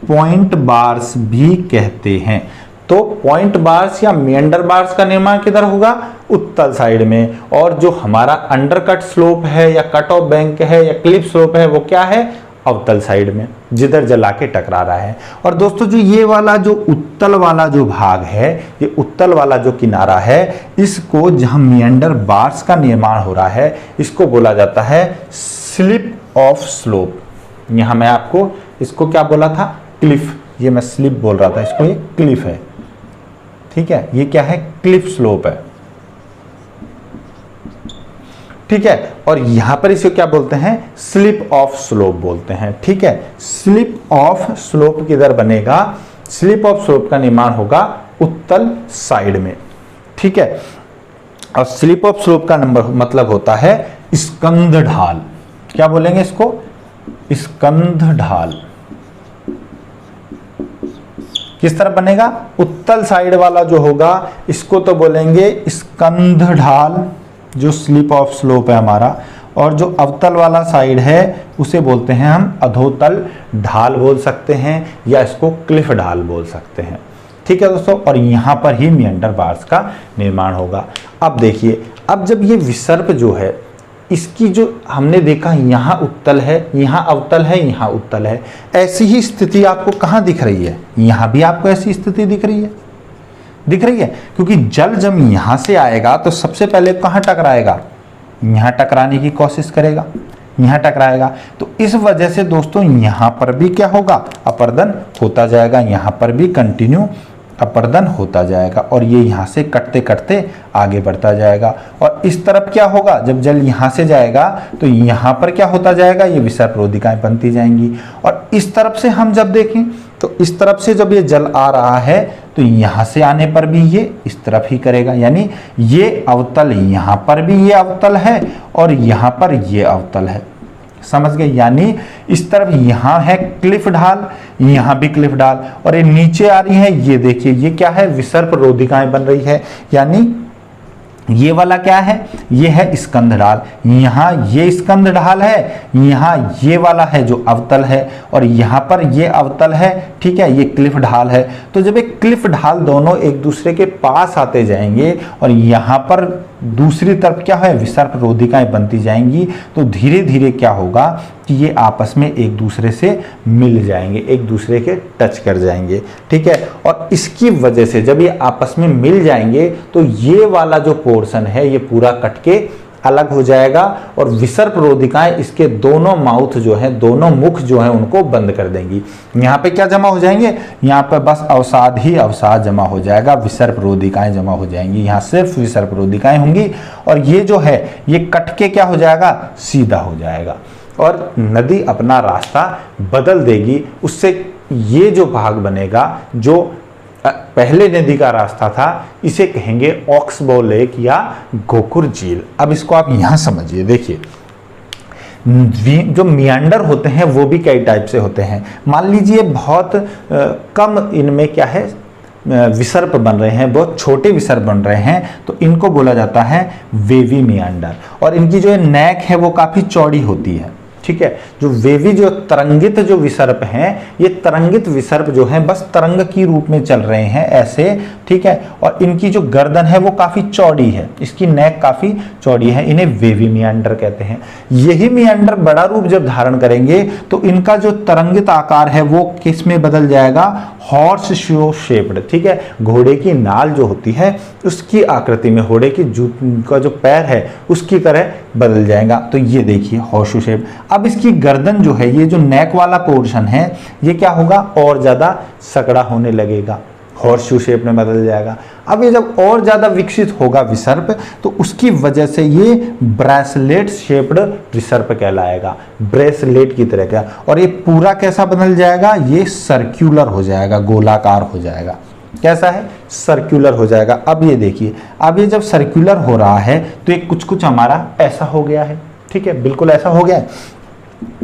पॉइंट बार्स भी कहते हैं। तो पॉइंट बार्स या मियंडर बार्स का निर्माण किधर होगा? उत्तल साइड में। और जो हमारा अंडरकट स्लोप है या कट ऑफ बैंक है या क्लिफ स्लोप है वो क्या है? अवतल साइड में, जिधर जल आके टकरा रहा है। और दोस्तों जो ये वाला जो उत्तल वाला जो भाग है, ये उत्तल वाला जो किनारा है, इसको जहां मियंडर बार्स का निर्माण हो रहा है, इसको बोला जाता है स्लिप ऑफ स्लोप। यहां मैं आपको इसको क्या बोला था? क्लिफ। ये मैं स्लिप बोल रहा था, इसको ये क्लिफ है। ठीक है, ये क्या है? क्लिफ स्लोप है। ठीक है, और यहां पर इसे क्या बोलते हैं? स्लिप ऑफ स्लोप बोलते हैं। ठीक है, स्लिप ऑफ स्लोप किधर बनेगा? स्लिप ऑफ स्लोप का निर्माण होगा उत्तल साइड में। ठीक है, और स्लिप ऑफ स्लोप का नंबर मतलब होता है स्कंध ढाल। क्या बोलेंगे इसको? स्कंध ढाल। किस तरफ बनेगा? उत्तल साइड वाला जो होगा इसको तो बोलेंगे स्कंध ढाल, जो स्लिप ऑफ स्लोप है हमारा। और जो अवतल वाला साइड है उसे बोलते हैं हम अधोतल ढाल बोल सकते हैं, या इसको क्लिफ ढाल बोल सकते हैं। ठीक है दोस्तों, और यहाँ पर ही मियंडर बार्स का निर्माण होगा। अब देखिए, अब जब ये विसर्प जो है, इसकी जो हमने देखा यहाँ उत्तल है, यहाँ अवतल है, यहाँ उत्तल है, ऐसी ही स्थिति आपको कहाँ दिख रही है? यहाँ भी आपको ऐसी स्थिति दिख रही है, दिख रही है। क्योंकि जल जब यहां से आएगा तो सबसे पहले कहां टकराएगा? यहां टकराने की कोशिश करेगा, यहां टकराएगा। तो इस वजह से दोस्तों यहां पर भी क्या होगा? अपर्दन होता जाएगा। यहां पर भी कंटिन्यू अपर्दन होता जाएगा, और ये यहाँ से कटते कटते आगे बढ़ता जाएगा। और इस तरफ क्या होगा? जब जल यहाँ से जाएगा तो यहाँ पर क्या होता जाएगा? ये विसर्प रोधिकाएं बनती जाएंगी। और इस तरफ से हम जब देखें तो इस तरफ से जब ये जल आ रहा है तो यहाँ से आने पर भी ये इस तरफ ही करेगा, यानी ये अवतल, यहाँ पर भी ये अवतल है और यहाँ पर ये अवतल है। समझ गए? यानी इस तरफ यहाँ है क्लिफ ढाल, यहाँ भी क्लिफ ढाल, और ये नीचे आ रही है, ये देखिए ये क्या है? विसर्प रोधिकाएं बन रही है। यानी ये वाला क्या है? ये है स्कंध ढाल। यहाँ ये स्कंध ढाल है, यहाँ ये वाला है जो अवतल है, और यहाँ पर ये अवतल है। ठीक है, ये क्लिफ ढाल है। तो जब एक क्लिफ ढाल दोनों एक दूसरे के पास आते जाएंगे और यहाँ पर दूसरी तरफ क्या है? विसर्प रोधिकाएं बनती जाएंगी, तो धीरे धीरे क्या होगा कि ये आपस में एक दूसरे से मिल जाएंगे, एक दूसरे के टच कर जाएंगे। ठीक है, और इसकी वजह से जब ये आपस में मिल जाएंगे तो ये वाला जो पोर्शन है ये पूरा कट के अलग हो जाएगा, और विसर्प रोधिकाएं इसके दोनों माउथ जो है, दोनों मुख जो है उनको बंद कर देंगी। यहाँ पे क्या जमा हो जाएंगे? यहाँ पे बस अवसाद ही अवसाद जमा हो जाएगा, विसर्प रोधिकाएं जमा हो जाएंगी। यहाँ सिर्फ विसर्प रोधिकाएं होंगी, और ये जो है ये कट के क्या हो जाएगा? सीधा हो जाएगा, और नदी अपना रास्ता बदल देगी। उससे ये जो भाग बनेगा जो पहले नदी का रास्ता था, इसे कहेंगे ऑक्सबो लेक या गोखुर झील। अब इसको आप यहां समझिए, देखिए जो मियांडर होते हैं वो भी कई टाइप से होते हैं। मान लीजिए बहुत कम इनमें क्या है विसर्प बन रहे हैं, बहुत छोटे विसर्प बन रहे हैं, तो इनको बोला जाता है वेवी मियांडर। और इनकी जो नेक है वो काफी चौड़ी होती है, ठीक है। जो वेवी जो तरंगित जो विसर्प हैं, ये तरंगित विसर्प जो हैं बस तरंग की रूप में चल रहे हैं ऐसे, ठीक है। और इनकी जो गर्दन है वो काफी चौड़ी है, इसकी नेक काफी चौड़ी है, इन्हें वेवी मियांडर कहते हैं। यही मियांडर बड़ा रूप जब धारण करेंगे तो इनका जो तरंगित आकार है वो किस में बदल जाएगा, हॉर्स शू शेप्ड, ठीक है। घोड़े की नाल जो होती है उसकी आकृति में, घोड़े की का जो पैर है उसकी तरह बदल जाएगा। तो ये देखिए हॉर्स शू शेप। अब इसकी गर्दन जो है, ये जो नेक वाला पोर्शन है, ये क्या होगा, और ज्यादा सकड़ा होने लगेगा, हॉर्स शू शेप में बदल जाएगा। अब ये जब और ज्यादा विकसित होगा विसर्प, तो उसकी वजह से ये ब्रेसलेट शेप्ड विसर्प कहलाएगा, ब्रेसलेट की तरह का। और ये पूरा कैसा बदल जाएगा, ये सर्क्यूलर हो जाएगा, गोलाकार हो जाएगा। कैसा है, सर्क्यूलर हो जाएगा। अब ये देखिए, अब ये जब सर्क्यूलर हो रहा है तो ये कुछ कुछ हमारा ऐसा हो गया है, ठीक है, बिल्कुल ऐसा हो गया है।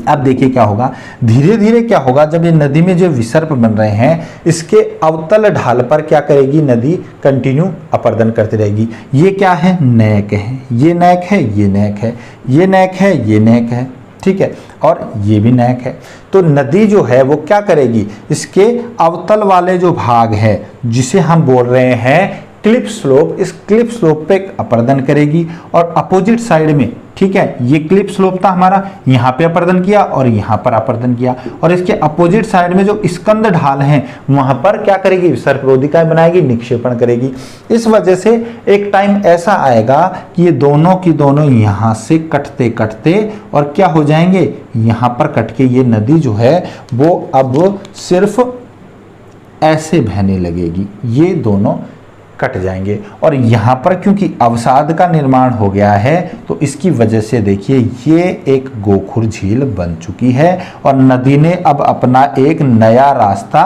अब देखिए क्या होगा, धीरे धीरे क्या होगा, जब ये नदी में जो विसर्प बन रहे हैं, इसके अवतल ढाल पर क्या करेगी नदी, कंटिन्यू अपर्दन करती रहेगी। ये क्या है, नेक है, ये नेक है, ये नेक है, ये नेक है, ये नेक है, ठीक है, और ये भी नेक है। तो नदी जो है वो क्या करेगी, इसके अवतल वाले जो भाग है जिसे हम बोल रहे हैं क्लिप स्लोप, इस क्लिप स्लोप पे अपर्दन करेगी। और अपोजिट साइड में, ठीक है, ये क्लिप स्लोप था हमारा, यहाँ पे अपर्दन किया और यहाँ पर अपर्दन किया। और इसके अपोजिट साइड में जो स्कंद ढाल हैं वहां पर क्या करेगी, विसर्प रोधिकाएं बनाएगी, निक्षेपण करेगी। इस वजह से एक टाइम ऐसा आएगा कि ये दोनों की दोनों यहाँ से कटते कटते और क्या हो जाएंगे, यहाँ पर कट के ये नदी जो है वो अब सिर्फ ऐसे बहने लगेगी, ये दोनों कट जाएंगे। और यहाँ पर क्योंकि अवसाद का निर्माण हो गया है तो इसकी वजह से देखिए ये एक गोखुर झील बन चुकी है और नदी ने अब अपना एक नया रास्ता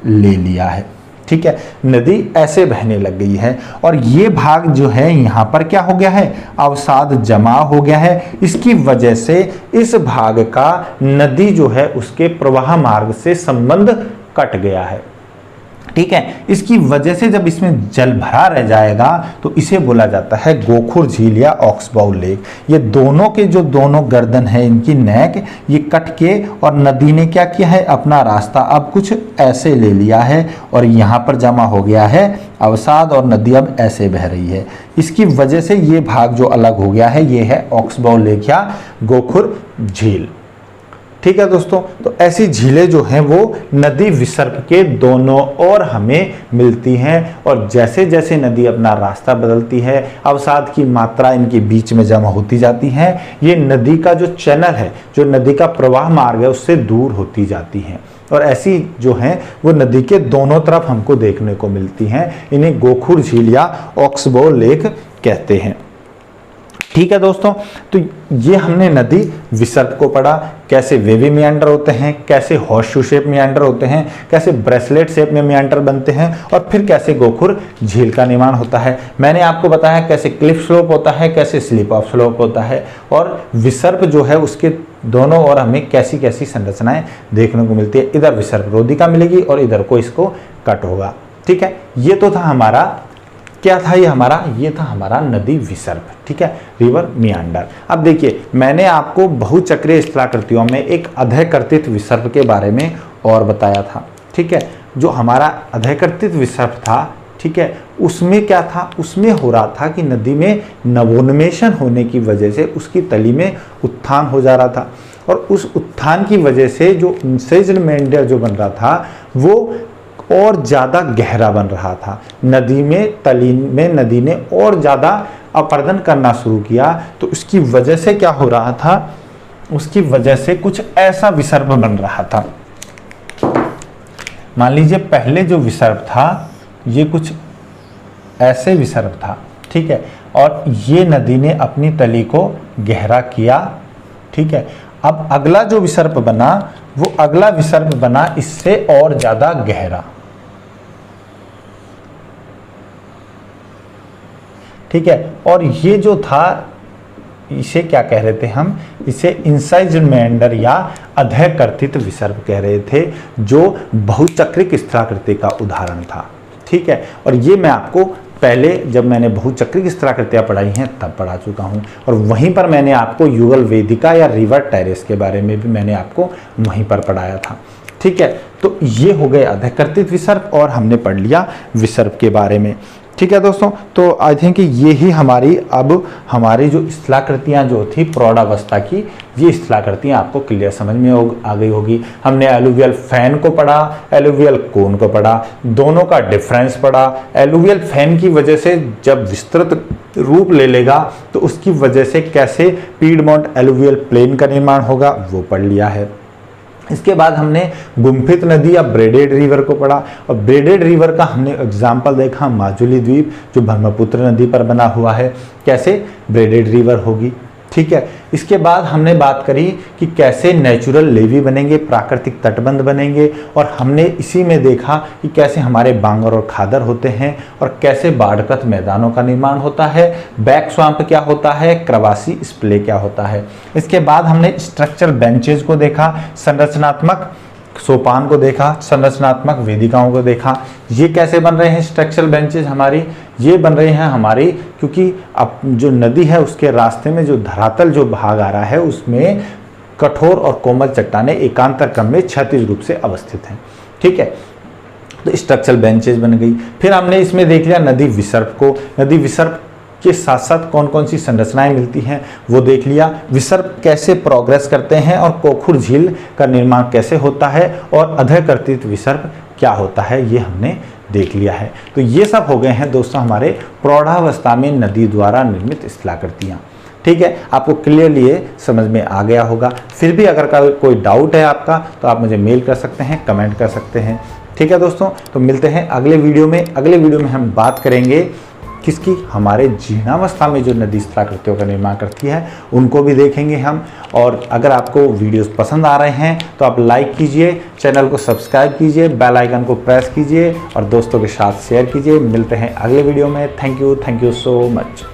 ले लिया है, ठीक है। नदी ऐसे बहने लग गई है और ये भाग जो है यहाँ पर क्या हो गया है, अवसाद जमा हो गया है। इसकी वजह से इस भाग का नदी जो है उसके प्रवाह मार्ग से संबंध कट गया है, ठीक है। इसकी वजह से जब इसमें जल भरा रह जाएगा तो इसे बोला जाता है गोखुर झील या ऑक्सबो लेक। ये दोनों के जो दोनों गर्दन है, इनकी नेक, ये कट के और नदी ने क्या किया है, अपना रास्ता अब कुछ ऐसे ले लिया है और यहाँ पर जमा हो गया है अवसाद और नदी अब ऐसे बह रही है। इसकी वजह से ये भाग जो अलग हो गया है ये है ऑक्सबो लेक या गोखुर झील, ठीक है दोस्तों। तो ऐसी झीलें जो हैं वो नदी विसर्प के दोनों ओर हमें मिलती हैं और जैसे जैसे नदी अपना रास्ता बदलती है, अवसाद की मात्रा इनके बीच में जमा होती जाती है, ये नदी का जो चैनल है, जो नदी का प्रवाह मार्ग है उससे दूर होती जाती हैं और ऐसी जो हैं वो नदी के दोनों तरफ हमको देखने को मिलती हैं। इन्हें गोखुर झील या ऑक्सबो लेक कहते हैं, ठीक है दोस्तों। तो ये हमने नदी विसर्प को पढ़ा, कैसे वेवी मियांडर होते हैं, कैसे हॉर्स शू शेप मियांडर होते हैं, कैसे ब्रेसलेट शेप में मियांडर बनते हैं और फिर कैसे गोखुर झील का निर्माण होता है। मैंने आपको बताया कैसे क्लिफ स्लोप होता है, कैसे स्लिप ऑफ स्लोप होता है और विसर्प जो है उसके दोनों ओर हमें कैसी कैसी संरचनाएं देखने को मिलती है। इधर विसर्प रोधिका मिलेगी और इधर को इसको कट होगा, ठीक है। ये तो था हमारा, क्या था ये हमारा, ये था हमारा नदी विसर्प, ठीक है, रिवर मियांडर। अब देखिए मैंने आपको बहुचक्रीय स्थलाकृतियों में एक अधःकर्तित विसर्प के बारे में और बताया था, ठीक है। जो हमारा अधःकर्तित विसर्प था, ठीक है, उसमें क्या था, उसमें हो रहा था कि नदी में नवोन्मेषण होने की वजह से उसकी तली में उत्थान हो जा रहा था और उस उत्थान की वजह से जो सेडिमेंट जो बन रहा था वो और ज़्यादा गहरा बन रहा था। नदी में तली में नदी ने और ज़्यादा अपर्दन करना शुरू किया तो उसकी वजह से क्या हो रहा था, उसकी वजह से कुछ ऐसा विसर्प बन रहा था। मान लीजिए पहले जो विसर्प था ये कुछ ऐसे विसर्प था, ठीक है, और ये नदी ने अपनी तली को गहरा किया, ठीक है। अब अगला जो विसर्प बना वो अगला विसर्प बना इससे और ज़्यादा गहरा, ठीक है। और ये जो था, इसे क्या कह रहे थे हम, इसे इंसाइज्ड मेंडर या अधःकर्तित विसर्ग कह रहे थे, जो बहुचक्रिक स्थलाकृति का उदाहरण था। ठीक है। और ये मैं आपको पहले जब मैंने बहुचक्रिक स्थलाकृतियाँ पढ़ाई हैं तब पढ़ा चुका हूँ, और वहीं पर मैंने आपको युगल वेदिका या रिवर टेरेस के बारे में भी मैंने आपको वहीं पर पढ़ाया था। ठीक है। तो ये हो गए अधःकर्तित विसर्ग, और हमने पढ़ लिया विसर्ग के बारे में। ठीक है दोस्तों, तो आई थिंक ये ही हमारी जो स्थलाकृतियाँ जो थी प्रौढ़ावस्था की, ये स्थलाकृतियाँ आपको क्लियर समझ में आ गई होगी। हमने एलुवियल फैन को पढ़ा, एलुवियल कोन को पढ़ा, दोनों का डिफरेंस पढ़ा। एलुवियल फैन की वजह से जब विस्तृत रूप ले लेगा तो उसकी वजह से कैसे पीडमोंट एलुवियल प्लेन का निर्माण होगा वो पढ़ लिया है। इसके बाद हमने गुम्फित नदी या ब्रेडेड रिवर को पढ़ा, और ब्रेडेड रिवर का हमने एग्जाम्पल देखा माजुली द्वीप जो ब्रह्मपुत्र नदी पर बना हुआ है, कैसे ब्रेडेड रिवर होगी। ठीक है। इसके बाद हमने बात करी कि कैसे नेचुरल लेवी बनेंगे, प्राकृतिक तटबंध बनेंगे, और हमने इसी में देखा कि कैसे हमारे बांगर और खादर होते हैं, और कैसे बाढ़ग्रस्त मैदानों का निर्माण होता है, बैक स्वाम्प क्या होता है, प्रवासी स्प्ले क्या होता है। इसके बाद हमने स्ट्रक्चरल बेंचेज को देखा, संरचनात्मक सोपान को देखा, संरचनात्मक वेदिकाओं को देखा। ये कैसे बन रहे हैं स्ट्रक्चरल बेंचेज हमारी, ये बन रहे हैं हमारी क्योंकि अब जो नदी है उसके रास्ते में जो धरातल जो भाग आ रहा है उसमें कठोर और कोमल चट्टानें एकांतर क्रम में क्षैतिज रूप से अवस्थित हैं। ठीक है। तो स्ट्रक्चरल बेंचेज बन गई। फिर हमने इसमें देख लिया नदी विसर्ग को, नदी विसर्ग के साथ साथ कौन कौन सी संरचनाएं मिलती हैं वो देख लिया, विसर्ग कैसे प्रोग्रेस करते हैं, और कोखुर झील का निर्माण कैसे होता है, और अधःकर्तित विसर्ग क्या होता है, ये हमने देख लिया है। तो ये सब हो गए हैं दोस्तों हमारे प्रौढ़ावस्था में नदी द्वारा निर्मित स्थलाकृतियाँ। ठीक है। आपको क्लियरली ये समझ में आ गया होगा। फिर भी अगर कोई डाउट है आपका तो आप मुझे मेल कर सकते हैं, कमेंट कर सकते हैं। ठीक है दोस्तों, तो मिलते हैं अगले वीडियो में। अगले वीडियो में हम बात करेंगे किसकी, हमारे जीर्णावस्था में जो नदी स्थलाकृतियों का निर्माण करती है उनको भी देखेंगे हम। और अगर आपको वीडियोस पसंद आ रहे हैं तो आप लाइक कीजिए, चैनल को सब्सक्राइब कीजिए, बेल आइकन को प्रेस कीजिए, और दोस्तों के साथ शेयर कीजिए। मिलते हैं अगले वीडियो में। Thank you so much.